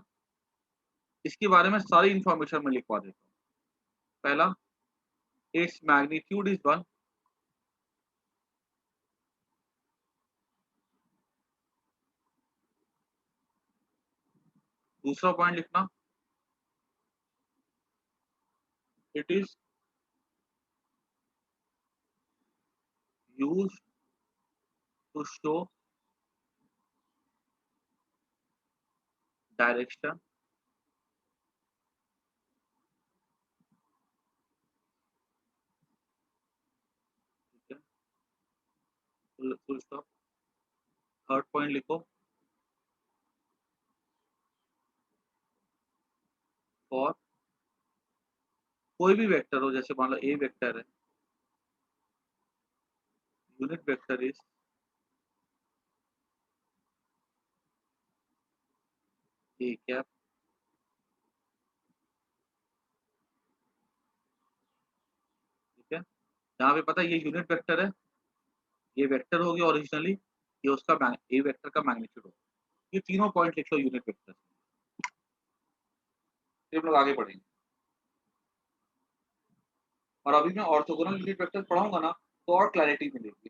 इसके बारे में सारी इंफॉर्मेशन मैं लिखवा देता हूँ। पहला, इट्स मैग्नीट्यूड इज 1। दूसरा पॉइंट लिखना, it is used to show direction full stop. Third point लिखो, फॉर कोई भी वेक्टर हो, जैसे मान लो ए वेक्टर है, unit vector is a cap, ठीक है? यहाँ पे पता है ये यूनिट वेक्टर है, ये वेक्टर हो गया ओरिजिनली, ये उसका ए वेक्टर का मैग्नीट्यूड होगा। ये तीनों पॉइंट लिख लो यूनिट वेक्टर। फिर हम लोग आगे बढ़ेंगे, और अभी मैं ऑर्थोगोनल यूनिट वेक्टर पढ़ाऊंगा ना, तो और क्लैरिटी मिलेगी,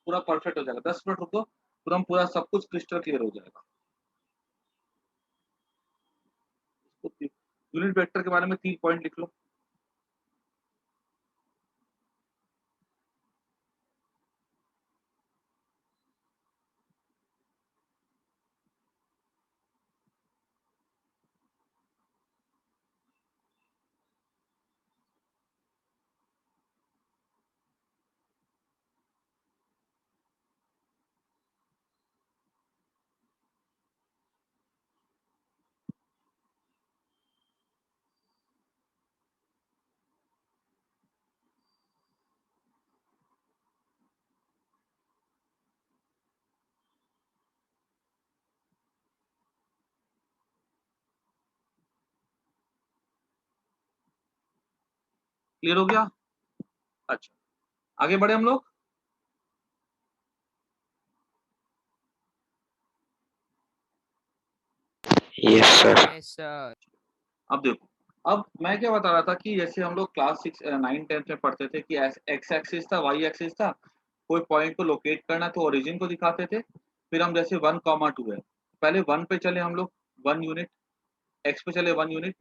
पूरा परफेक्ट हो जाएगा। 10 मिनट रुको, पूरा पूरा सब कुछ क्रिस्टल क्लियर हो जाएगा। यूनिट वेक्टर के बारे में 3 पॉइंट लिख लो। क्लियर हो गया? अच्छा, आगे बढ़े हम लोग। Yes, sir. Yes sir. अब देखो, अब मैं क्या बता रहा था कि जैसे हम लोग क्लास 6 9 10 में पढ़ते थे कि एक्स एक्सिस था, वाई एक्सिस था, कोई पॉइंट को लोकेट करना तो ओरिजिन को दिखाते थे। फिर हम जैसे 1,2 है, पहले 1 पे चले हम लोग 1 यूनिट, एक्स पे चले 1 यूनिट,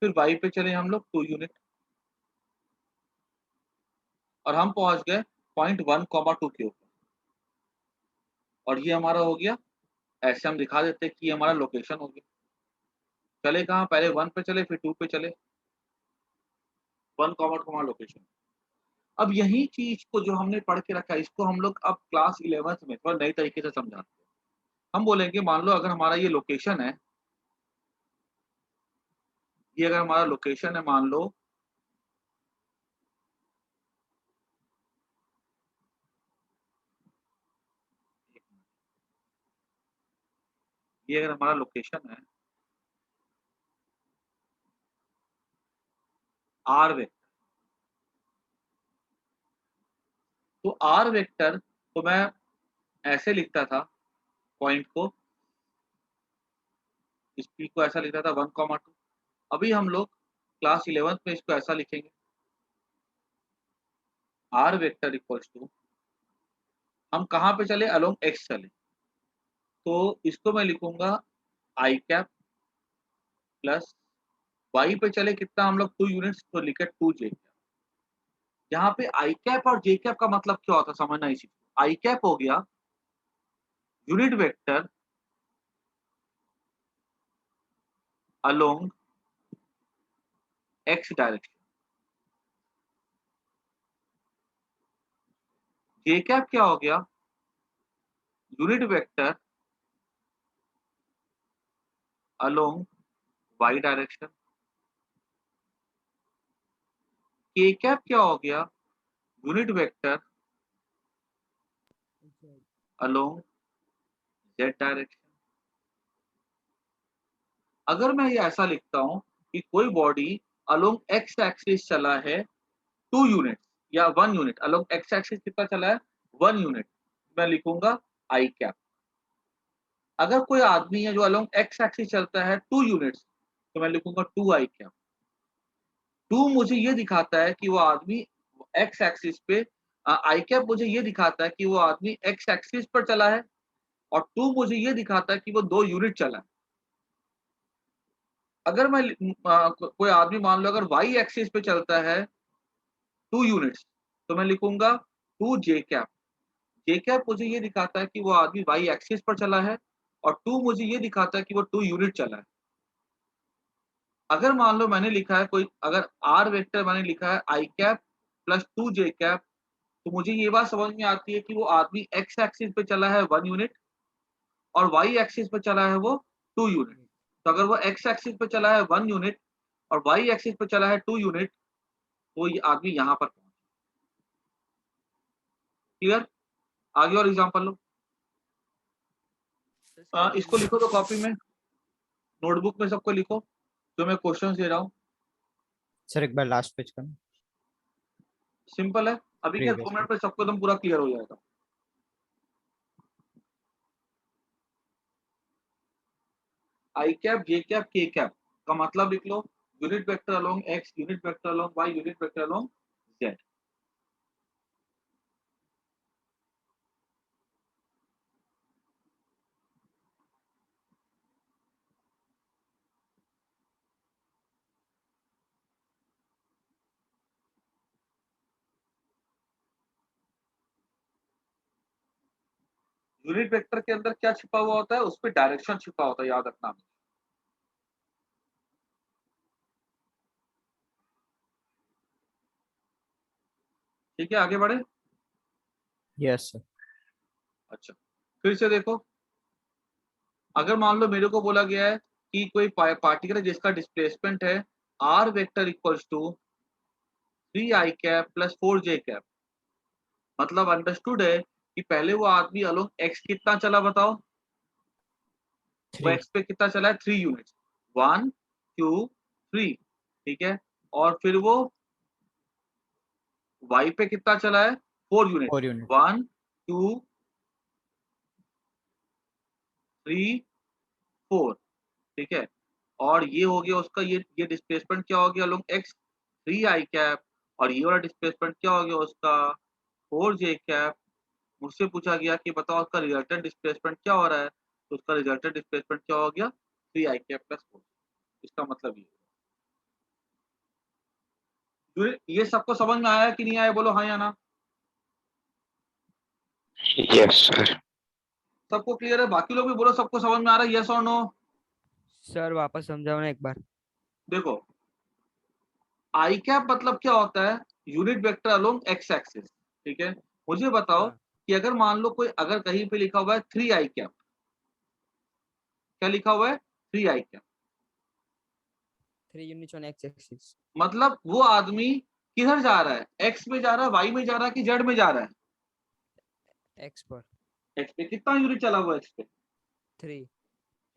फिर वाई पे चले हम लोग 2 यूनिट, और हम पहुंच गए पॉइंट 1,2 के ऊपर, और ये हमारा हो गया। ऐसे हम दिखा देते कि ये हमारा लोकेशन हो गया। चले कहाँ, पहले 1 पे चले, फिर 2 पे चले, 1,2 हमारा लोकेशन। अब यही चीज को जो हमने पढ़ के रखा है, इसको हम लोग अब क्लास 11th में थोड़ा नई तरीके से समझाते हैं। हम बोलेंगे मान लो अगर हमारा ये लोकेशन है, ये अगर हमारा लोकेशन है, मान लो ये अगर हमारा लोकेशन है आर वेक्टर, तो आर वेक्टर तो मैं ऐसे लिखता था पॉइंट को, इस पी को ऐसा लिखता था 1,2। अभी हम लोग क्लास 11th में इसको ऐसा लिखेंगे, आर वेक्टर इक्वल्स टू, हम कहाँ पे चले, अलोंग एक्स चले, तो इसको मैं लिखूंगा आई कैप प्लस वाई पे चले कितना हम लोग 2 यूनिट्स, तो लिखे 2 जे कैप। यहाँ पे आई कैप और जे कैप का मतलब क्या होता है समझना इसी। आई कैप हो गया unit vector along x direction, j cap क्या हो गया unit vector along y direction, k cap क्या हो गया unit vector along z direction. अगर मैं ये ऐसा लिखता हूं कि कोई बॉडी अलोंग एक्स एक्सिस चला है 2 यूनिट या 1 यूनिट, अलोंग एक्स एक्सिस कितना चला है 1 यूनिट, मैं लिखूंगा आई कैप। अगर कोई आदमी है जो अलोंग एक्स एक्सिस चलता है 2 यूनिट्स, तो मैं लिखूंगा 2 आई कैप। 2 मुझे ये दिखाता है कि वो आदमी एक्स एक्सिस पे, आई कैप मुझे ये दिखाता है कि वो आदमी एक्स एक्सिस पर चला है, और 2 मुझे ये दिखाता है कि वो 2 यूनिट चला है। अगर मैं कोई आदमी मान लो अगर वाई एक्सिस पे चलता है 2 यूनिट्स, तो मैं लिखूंगा 2 जे कैप। जे कैप मुझे ये दिखाता है कि वो आदमी वाई एक्सिस पर चला है, और 2 मुझे ये दिखाता है कि वो 2 यूनिट चला है। अगर मान लो मैंने लिखा है कोई, अगर आर वेक्टर मैंने लिखा है आई कैप प्लस 2 जे कैप, तो मुझे ये बात समझ में आती है कि वो आदमी एक्स एक्सिस पे चला है 1 यूनिट, और वाई एक्सिस पे चला है वो 2 यूनिट। तो अगर वो एक्स एक्सिस पे चला है 1 यूनिट और वाई एक्सिस पे चला है 2 यूनिट, तो ये आदमी यहाँ पर पहुंचा। क्लियर? आगे और एग्जांपल लो। इसको लिखो तो कॉपी में, नोटबुक में सबको लिखो जो मैं क्वेश्चन दे रहा हूँ। सर एक बार लास्ट पेज करना। सिंपल है, अभी के 2 Previous मिनट में सबको एकदम पूरा क्लियर हो जाएगा। I cap j cap k cap का मतलब लिख लो unit vector along x, unit vector along y, unit vector along z. Unit vector के अंदर क्या छिपा हुआ होता है, उस पर डायरेक्शन छिपा होता है, याद रखना। ठीक है, आगे बढ़े। Yes sir. अच्छा, फिर से देखो, अगर मान लो मेरे को बोला गया है कि कोई पार्टिकल है जिसका डिस्प्लेसमेंट है r vector equals to 3 i cap plus 4 j cap, मतलब अंडरस्टूड है कि पहले वो आदमी अलोंग एक्स कितना चला बताओ, वो 3। एक्स पे कितना चला है 3 यूनिट्स, 1 2 3, ठीक है। और फिर वो वाई पे कितना चला है 4 यूनिट, 4 यूनिट। 1 2 3 4, ठीक है। और ये हो गया उसका, ये डिस्प्लेसमेंट क्या हो गया अलोंग एक्स 3 आई कैप, और ये वाला डिस्प्लेसमेंट क्या हो गया उसका 4 जे कैप। मुझसे पूछा गया कि बताओ उसका रिजल्टेंट डिस्प्लेसमेंट क्या हो रहा है, तो उसका रिजल्टेंट डिस्प्लेसमेंट क्या हो गया 3 आई कैप प्लस 4। इसका मतलब ये सबको समझ में आया कि नहीं आया, बोलो हाँ या ना। Yes, sir. सबको क्लियर है? बाकी लोग भी बोलो सबको समझ में आ रहा है, यस और नो। सर वापस समझाओ ना एक बार। देखो, आई कैप मतलब क्या होता है unit vector along x axis, ठीक है। मुझे बताओ हाँ, कि अगर मान लो कोई, अगर कहीं पे लिखा हुआ है 3 आई कैप, क्या लिखा हुआ है 3 i cap, 3 units on x axis. मतलब वो आदमी किधर जा रहा है, एक्स में जा रहा है, वाई में जा रहा है कि जेड में जा रहा है। एक्स पर एक्स पे कितना यूनिट चला हुआ है एक्स पे 3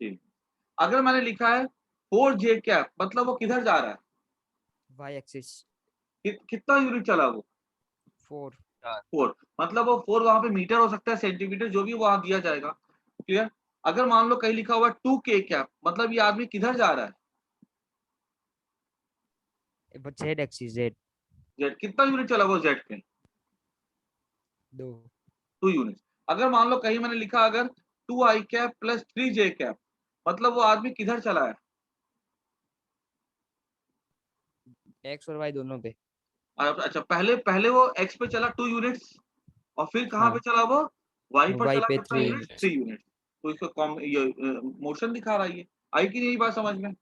3। अगर मैंने लिखा है 4 जे कैप, मतलब वो किधर जा रहा है, वाई एक्सिस कितना यूनिट चला वो 4। 4, मतलब वो 4 वहां पे मीटर हो सकता है, सेंटीमीटर, जो भी वहां दिया जाएगा। क्लियर? अगर मान लो कहीं लिखा हुआ है 2 के कैप, मतलब ये आदमी किधर जा रहा है, जेड एक्सिस जेड जेड। कितना यूनिट चला हुआ जेड पे 2। 2 यूनिट। अगर मान लो कहीं मैंने लिखा अगर 2 आई कैप प्लस 3 जे कैप, मतलब वो आदमी किधर चला है एक्स और वाई दोनों पे। अच्छा, पहले पहले वो एक्स पे चला 2 यूनिट्स और फिर कहाँ पे हाँ, चला वो वाई पर वाई चला पे कितना 3 यूनिट, यूनिट्स। 3 यूनिट। तो इसको कॉम ये मोशन दिखा रहा है ये। आई कि नहीं बात समझ में?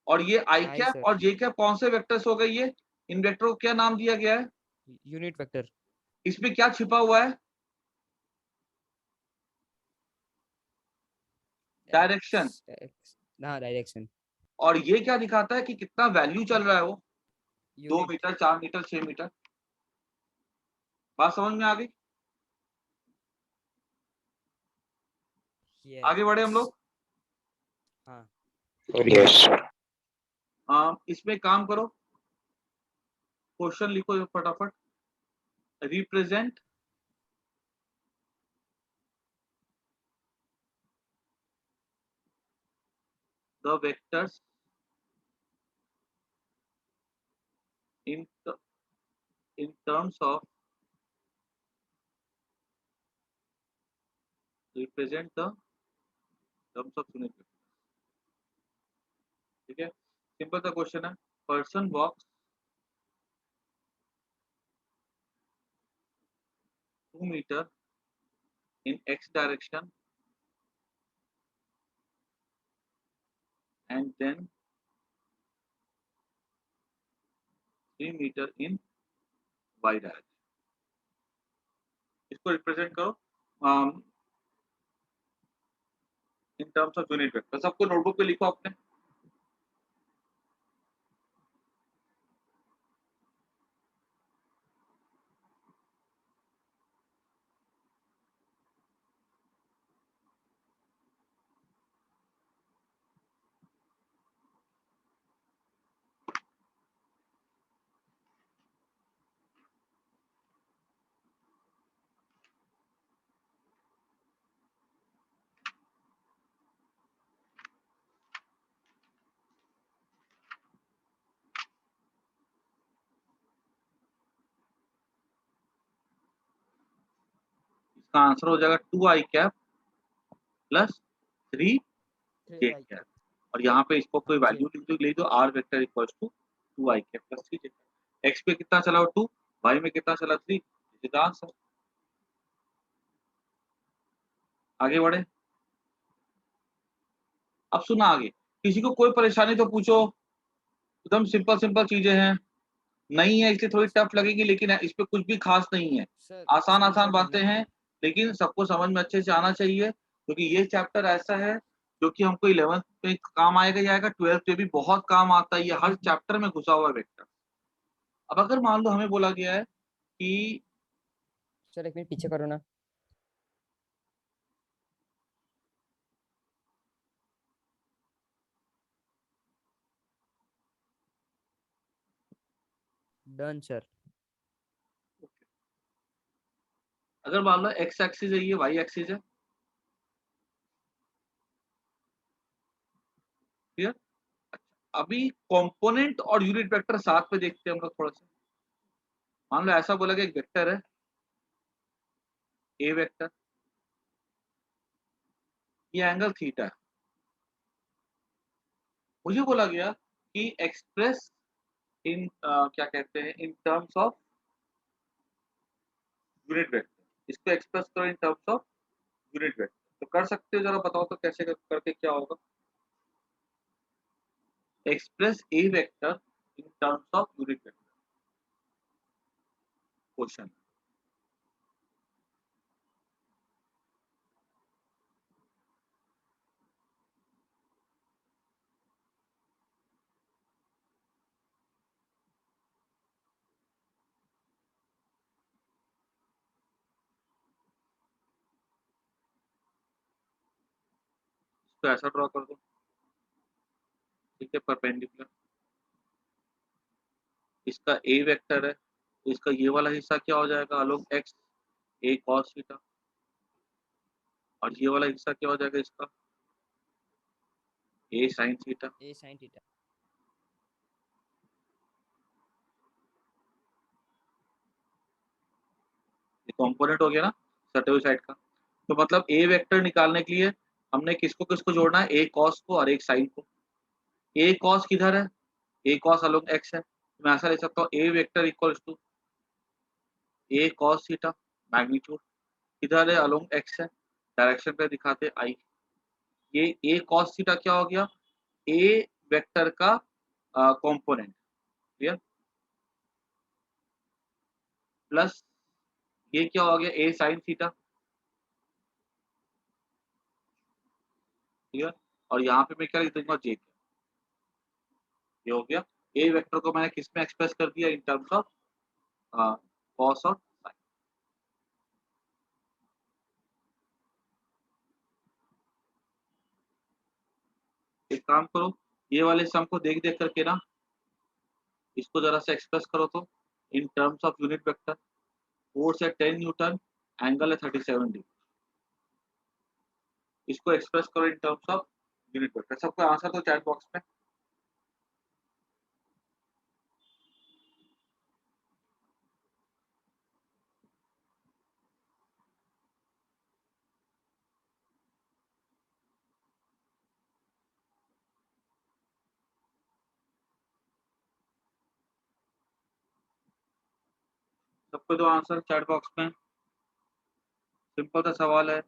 और ये आई आई कैप सर, और जे कैप कौन से वेक्टर्स हो गए ये? इन वेक्टर को क्या नाम दिया गया है? Unit vector. इसमें क्या छिपा हुआ है? डायरेक्शन। एक्स एक्स, हाँ डायरेक्शन। और ये क्या दिखाता है कि कितना वैल्यू चल रहा है वो? 2 यूनिट। Metre, 4 metre, 6 metre. बात समझ में आ गई? आगे बढ़े हम यस। लोग। हाँ। Yes, sir. इसमें काम करो, क्वेश्चन लिखो फटाफट। Represent the vectors in in terms of represent the terms of unit vector। ठीक है, सिंपल सा क्वेश्चन है। Person walks 2 meter in x direction and then 3 meter in y direction। इसको रिप्रेजेंट करो in terms of unit vector. सबको notebook पे लिखो अपने। इसका आंसर हो जाएगा 2i cap plus 3 j cap. और यहाँ पे इसको कोई वैल्यू लिख दो r vector equals to 2i cap plus 3 j cap. x पे कितना चला 2, y में कितना चला 3। Is the answer. आगे बढ़े। अब सुना आगे, किसी को कोई परेशानी तो पूछो। एकदम सिंपल सिंपल चीजें हैं, नहीं है इसलिए थोड़ी टफ लगेगी, लेकिन इस पे कुछ भी खास नहीं है। सर आसान आसान स्क्रीनशॉट बातें भेजना। हैं, लेकिन सबको समझ में अच्छे से आना चाहिए, क्योंकि ये चैप्टर ऐसा है जो कि हमको 11th में काम आएगा जाएगा, 12th में भी बहुत काम आता है। ये हर चैप्टर में घुसा हुआ वेक्टर। अब अगर मान लो हमें बोला गया है कि सर एक मिनट पीछे करो ना। Done sir. अगर मान लो एक्स एक्सिस है, ये वाई एक्सिस है, क्लियर। अभी कंपोनेंट और यूनिट वेक्टर साथ में देखते हैं हम लोग थोड़ा सा। मान लो ऐसा बोला गया एक वेक्टर है ए वेक्टर, ये एंगल थीटा है। मुझे बोला गया कि एक्सप्रेस इन क्या कहते हैं in terms of unit vector. इसको एक्सप्रेस करो in terms of unit vector. तो कर सकते हो, जरा बताओ तो कैसे करके क्या होगा। Express A vector in terms of unit vector. Question इसको ऐसा ड्रॉ कर दो, ठीक है, परपेंडिकुलर। इसका ए वेक्टर है, तो इसका ये वाला हिस्सा क्या हो जाएगा, अलोंग एक्स ए कॉस थीटा। और ये वाला हिस्सा क्या हो जाएगा इसका, ए साइन थीटा। ए साइन थीटा। ये कंपोनेंट हो गया ना सटे हुए साइड का। तो मतलब ए वेक्टर निकालने के लिए हमने किसको किसको जोड़ना है, एक कॉस को और एक साइन को। ए कॉस किधर है, ए कॉस अलोंग एक्स है, मैं ऐसा लिख सकता हूँ a vector equals to a cos theta magnitude किधर है, अलोंग एक्स है, डायरेक्शन पे दिखाते आई। ये ए कॉस थीटा क्या हो गया, ए वेक्टर का कंपोनेंट, क्लियर, प्लस ये क्या हो गया, ए साइन थीटा, क्लियर, और यहाँ पे मैं क्या लिख दूंगा, जे, ये हो गया। ए वेक्टर को मैंने किस में एक्सप्रेस कर दिया, इन टर्म्स ऑफ कॉस और साइन। एक काम करो, ये वाले सम को देख देख करके ना इसको जरा से एक्सप्रेस करो, तो इन terms of unit vector, force है 10 न्यूटन, एंगल है 37 डिग्री, इसको एक्सप्रेस करो in terms of unit vector. सबको आंसर तो चैट बॉक्स में। सबको दो आंसर चैट बॉक्स में, सिंपल सा सवाल है।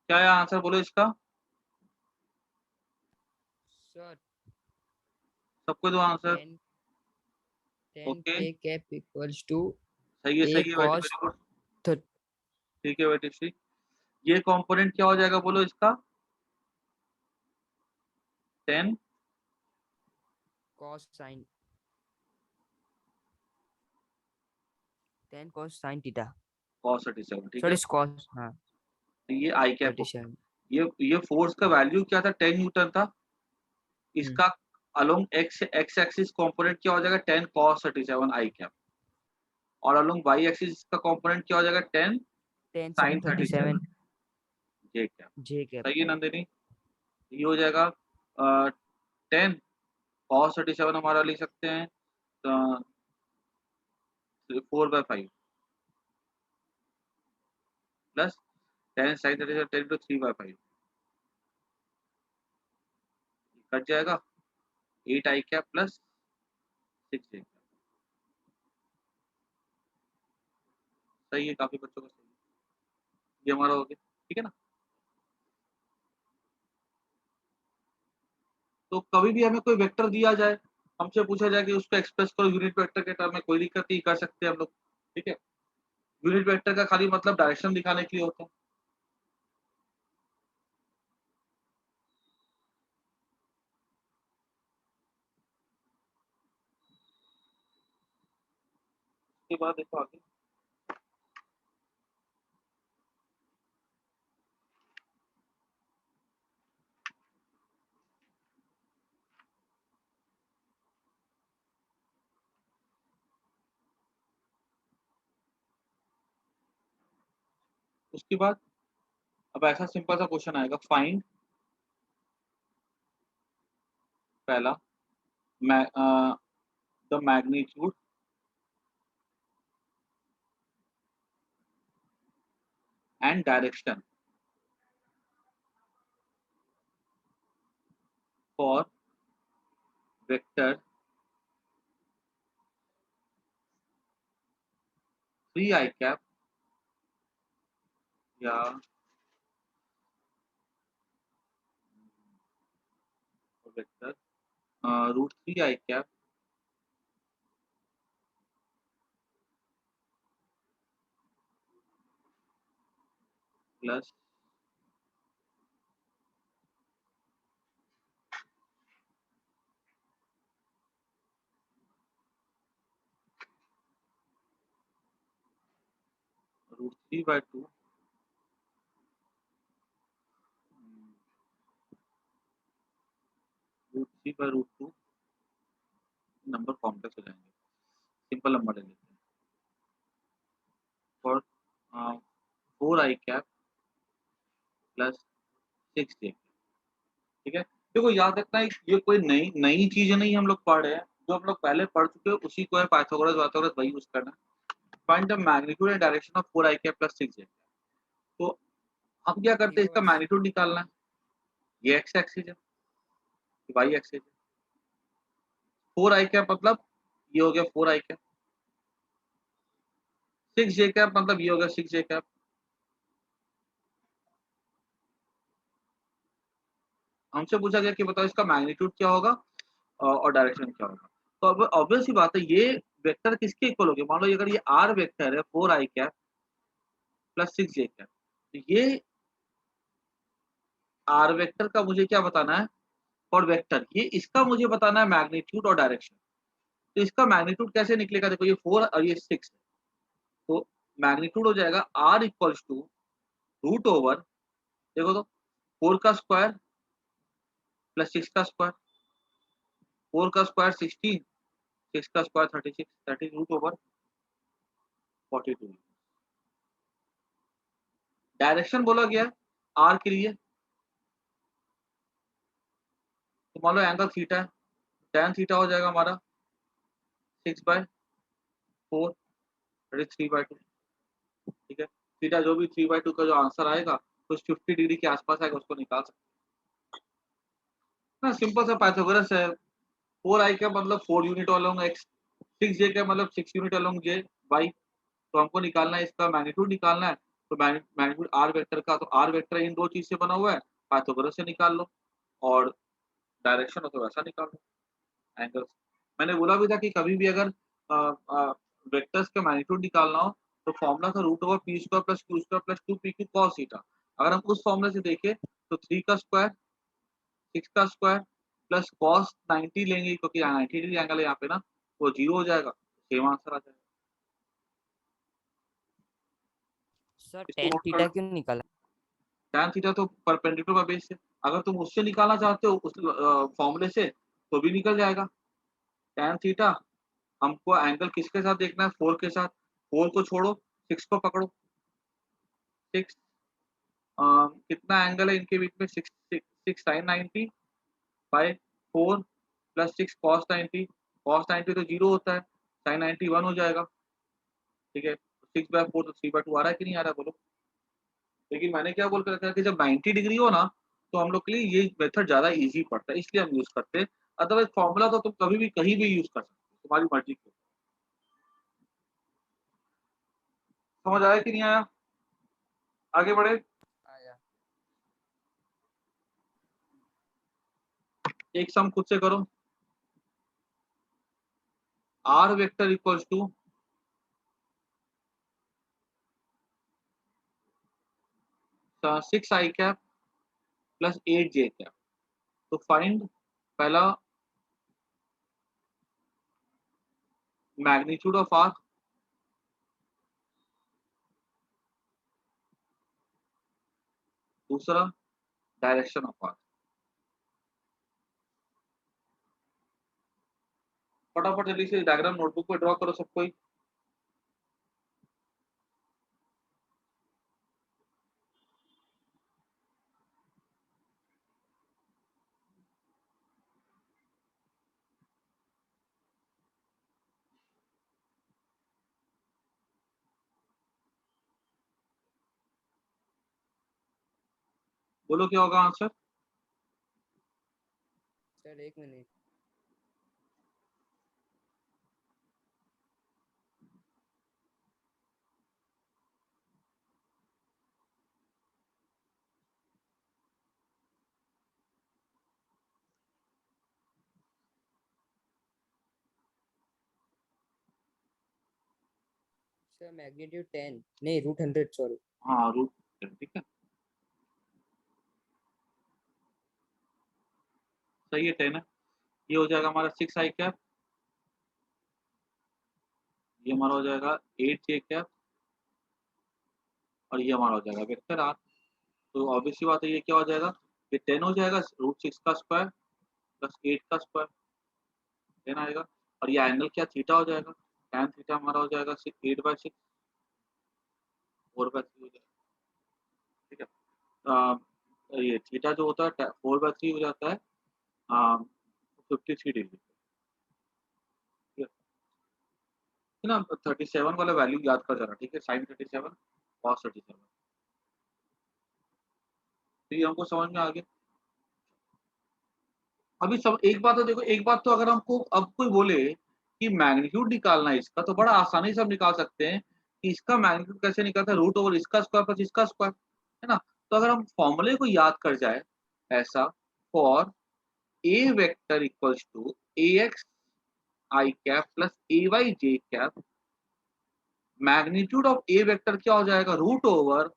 क्या है आंसर, बोलो इसका, सर सबको दो answer. 10 10 okay, k cap equals to सही है, a सही है, very cos very good, th- ठीक है वेरी ठीक। ये कंपोनेंट क्या हो जाएगा, बोलो इसका, 10 cos sin 10 cos sin theta, cos 37, ठीक है। सॉरी cos, हाँ तो ये आई कैप हो, 37। ये फोर्स का वैल्यू क्या था, 10 न्यूटन था, इसका along x x axis component क्या हो जाएगा, 10 cos 37 आई कैप, और अलोंग वाई एक्सिस का कंपोनेंट क्या हो जाएगा, 10 10 sin sin 37 37 जे कैप। j cap। सही है नंदिनी, ये हो जाएगा 10 cos 37 हमारा लिख सकते हैं 4/5 प्लस 10 sin 37 10 to 3/5 कट जाएगा 8 आई कैप प्लस 6 जे कैप। सही है, काफी बच्चों का सही है, ये हमारा हो गया, ठीक है ना। तो कभी भी हमें कोई वेक्टर दिया जाए, हमसे पूछा जाए कि उसको एक्सप्रेस करो यूनिट वेक्टर के टर्म में, कोई दिक्कत नहीं, कर सकते हैं हम लोग, ठीक है। यूनिट वेक्टर का खाली मतलब डायरेक्शन दिखाने के लिए होता है। उसके बाद देखो आगे, उसके बाद अब ऐसा सिंपल सा क्वेश्चन आएगा, फाइंड पहला the magnitude and direction for vector 3 i cap या vector √3 i cap plus √3/2 √3/√2, number complex हो जाएंगे, सिंपल नंबर ले लेते हैं, फॉर 4 आई कैप प्लस 6 जे, ठीक है। देखो याद रखना ये कोई नई नई चीज़ नहीं हम लोग पढ़ रहे हैं, जो हम लोग पहले पढ़ चुके हैं उसी को है पाइथागोरस वही यूज़ करना है। Find the magnitude and direction of 4 i cap plus 6 जे। तो हम क्या करते हैं, इसका Viewers, मैग्नीट्यूड निकालना है। ये एक्स एक्सिस है, ये वाई एक्सिस है। 4 i कैप मतलब ये हो गया 4 i कैप, 6 जे कैप मतलब ये हो गया 6 जे कैप। हमसे पूछा गया कि बताओ इसका मैग्नीट्यूड क्या होगा और डायरेक्शन क्या होगा। तो अब ऑब्वियस सी बात है, ये वेक्टर किसके इक्वल हो गया। मान लो अगर ये आर वेक्टर है 4 i cap plus 6 J cap, तो ये आर वेक्टर का मुझे क्या बताना है, और वेक्टर ये इसका मुझे बताना है मैग्नीट्यूड और डायरेक्शन। तो इसका मैग्नीट्यूड कैसे निकलेगा, देखो ये 4 और ये 6 है, तो मैग्नीट्यूड हो जाएगा r equals to root over, देखो तो 4 का स्क्वायर प्लस 6 का स्क्वायर, 4 का स्क्वायर 16, 6 का स्क्वायर 36, 30 रूट ओवर 42। डायरेक्शन बोला गया है आर के लिए, तो मान लो एंगल थीटा है, tan थीटा हो जाएगा हमारा 6/4 3/2, ठीक है। थीटा जो भी 3/2 का जो आंसर आएगा कुछ 50 डिग्री के आसपास आएगा, उसको निकाल सकते हैं ना। सिंपल सा पाइथागोरस है। 4 i का मतलब 4 यूनिट अलोंग x, 6 j का मतलब 6 यूनिट अलोंग j y। तो हमको निकालना है इसका मैग्नीट्यूड निकालना है, तो मैग्नीट्यूड आर वेक्टर का, तो आर वेक्टर इन दो चीज से बना हुआ है, पाइथागोरस से निकाल लो, और डायरेक्शन हो तो वैसा निकाल लो एंगल। मैंने बोला भी था कि कभी भी अगर वेक्टर्स का मैग्नीट्यूड निकालना हो तो फॉर्मूला था root over p square plus q square plus 2 pq cos theta. अगर हम उस फॉर्मूले से देखें तो 3 का स्क्वायर 6 का स्क्वायर प्लस कॉस 90 लेंगे, क्योंकि 90 डिग्री एंगल है यहाँ पे ना, वो 0 हो जाएगा, सेम आंसर आ जाएगा। सर इसको tan नोट कर थीटा लो। क्यों निकाला? tan थीटा तो परपेंडिकुलर बेस है, अगर तुम उससे निकालना चाहते हो उस फॉर्मूले से तो भी निकल जाएगा। tan थीटा हमको एंगल किसके साथ देखना है, 4 के साथ। 4 को छोड़ो, 6 को पकड़ो। 6 कितना एंगल है इनके बीच में, 6 sin 90 bye 4 plus 6 cos 90। cos 90 तो 0 होता है, sin 90 1 हो जाएगा, ठीक है। 6/4 तो 3/2 आ रहा है कि नहीं आ रहा है, बोलो। लेकिन मैंने क्या बोल कर रखा है कि जब 90 डिग्री हो ना, तो हम लोग के लिए ये मेथड ज्यादा इजी पड़ता है, इसलिए हम यूज करते हैं। अदरवाइज फॉर्मूला तो तुम कभी भी कहीं भी यूज कर सकते हो, तुम्हारी मर्जी की। समझ आया कि नहीं आया, आगे बढ़े। आया। एक सम खुद से करो। R vector equals to 6 i cap plus 8 j cap. तो फाइंड पहला मैग्नीट्यूड ऑफ आर, दूसरा डायरेक्शन ऑफ आर। फटाफट जल्दी से डायग्राम नोटबुक पे ड्रॉ करो सब कोई। बोलो क्या होगा आंसर। सर एक मिनट। सर मैग्नीट्यूड 10 नहीं √100 सॉरी। हाँ रूट, ठीक है, सही है 10 है। ये हो जाएगा हमारा 6 i कैप, ये हमारा हो जाएगा 8 j कैप, और ये हमारा हो जाएगा वेक्टर आर। तो ऑब्वियस सी बात है, ये क्या हो जाएगा, ये 10 हो जाएगा, √6 का स्क्वायर प्लस 8 का स्क्वायर 10 आएगा, और ये एंगल क्या थीटा हो जाएगा, tan थीटा हमारा हो जाएगा 8/6 4/3 हो जाएगा, ठीक है। ये थीटा जो होता है 4/3 हो जाता है 53 डिग्री, ठीक है ना? 37 वाला वैल्यू याद कर जाना, ठीक है? sin 37 cos 37, तो ये हमको समझ में आ गया। अभी सब एक बात तो देखो, एक बात तो अगर हमको अब कोई बोले कि मैग्नीट्यूड निकालना है इसका, तो बड़ा आसानी से हम निकाल सकते हैं कि इसका मैग्नीट्यूड कैसे निकलता है, रूट ओवर इसका स्क्वायर प्लस इसका स्क्वायर, है ना? तो अगर हम फॉर्मूले को याद कर जाए ऐसा, for a vector equals to a x i cap plus a y j cap, magnitude of a vector क्या हो जाएगा, root over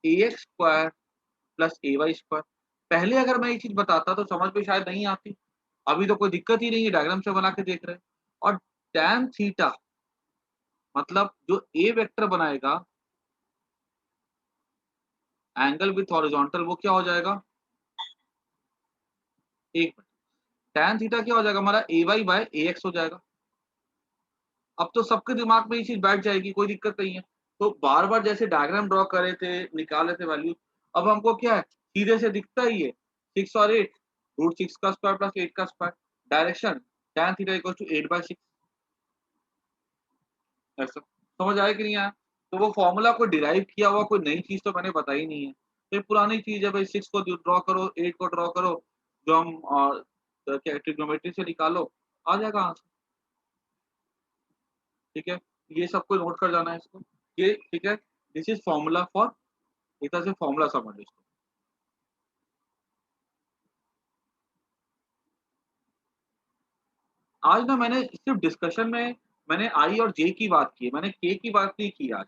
a x square plus a y square. पहले अगर मैं ये चीज बताता तो समझ में शायद नहीं आती, अभी तो कोई दिक्कत ही नहीं है, डायग्राम से बना के देख रहे हैं। और tan थीटा मतलब जो ए वेक्टर बनाएगा एंगल विथ हॉरिजॉन्टल, वो क्या हो जाएगा, एक मिनट, tan थीटा क्या हो जाएगा हमारा, ए वाई बाय ए एक्स हो जाएगा। अब तो सबके दिमाग में ये चीज बैठ जाएगी, कोई दिक्कत नहीं है। तो बार बार जैसे डायग्राम ड्रॉ करे थे, निकाले थे वैल्यू, अब हमको क्या है, सीधे से दिखता ही है 6 और 8, रूट 6 का स्क्वायर प्लस 8 का square, direction tan theta equal to 8/6, ऐसा समझ आया कि नहीं आया? तो वो फॉर्मूला कोई डिराइव किया हुआ कोई नई चीज तो मैंने बताई नहीं है, तो ये पुरानी चीज है भाई। 6 को ड्रॉ करो, 8 को ड्रॉ करो, जो हम क्या ट्रिग्नोमेट्री से निकालो, आ जाएगा आंसर, ठीक है? ये सबको नोट कर जाना है इसको, ये ठीक है, दिस इज फॉर्मूला फॉर, एक तरह से फॉर्मूला समझ लो इसको। आज ना मैंने सिर्फ डिस्कशन में मैंने आई और जे की बात की है, मैंने के की बात नहीं की आज,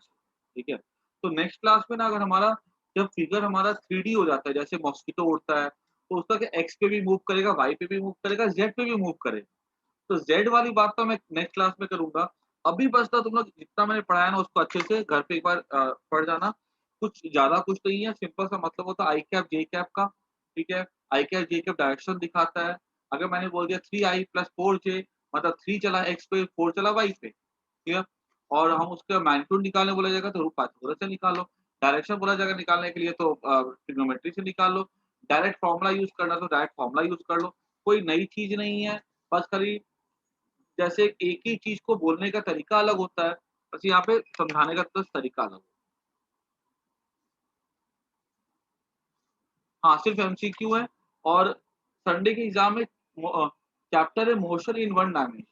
ठीक है? तो नेक्स्ट क्लास में ना, अगर हमारा जब फिगर हमारा 3D हो जाता है, जैसे मॉस्किटो उड़ता है, तो उसका क्या एक्स पे भी मूव करेगा, वाई पे भी मूव करेगा, जेड पे भी मूव करेगा, तो जेड वाली बात तो मैं नेक्स्ट क्लास में करूंगा। अभी बस तो तुम लोग जितना मैंने पढ़ाया ना उसको अच्छे से घर पे एक बार पढ़ जाना, कुछ ज्यादा कुछ नहीं है, सिंपल सा मतलब होता है आई कैप जे कैप का, ठीक है? आई कैप जे कैप डायरेक्शन दिखाता है। अगर मैंने बोल दिया 3i प्लस 4j, मतलब 3 चला एक्स पे, 4 चला वाई पे, ठीक है? और हम उसका मैग्नीट्यूड निकालने बोला जाएगा तो रूट पाइथागोरस से निकाल लो, डायरेक्शन बोला जाएगा निकालने के लिए तो ट्रिग्नोमेट्री से निकाल लो, डायरेक्ट फॉर्मूला यूज करना तो डायरेक्ट फॉर्मूला यूज कर लो, कोई नई चीज नहीं है। बस खाली जैसे एक ही चीज को बोलने का तरीका अलग होता है, बस यहाँ पे समझाने का तो तरीका अलग होता है। हाँ, सिर्फ एमसीक्यू है। और संडे के एग्जाम में चैप्टर है मोशन इन वन डायमेंशन,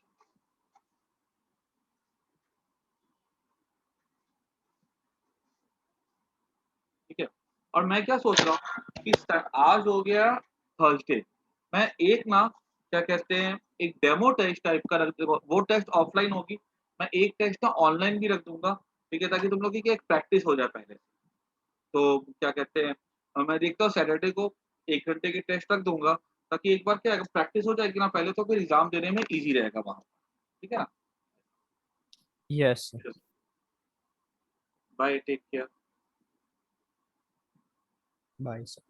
ठीक है? और मैं क्या सोच रहा हूँ कि आज हो गया थर्सडे, मैं एक ना क्या कहते हैं, एक डेमो टेस्ट टाइप का रख दूंगा, वो टेस्ट ऑफलाइन होगी, मैं एक टेस्ट ना ऑनलाइन भी रख दूंगा, ठीक है? ताकि तुम लोग की क्या एक प्रैक्टिस हो जाए पहले। तो क्या कहते हैं, मैं देखता हूँ सैटरडे को 1 घंटे की टेस्ट रख दूंगा, ताकि एक बार क्या है, प्रैक्टिस हो जाएगी ना पहले, तो फिर एग्जाम देने में इजी रहेगा वहाँ, ठीक है ना? Yes, sir. Bye, take care. Bye, sir.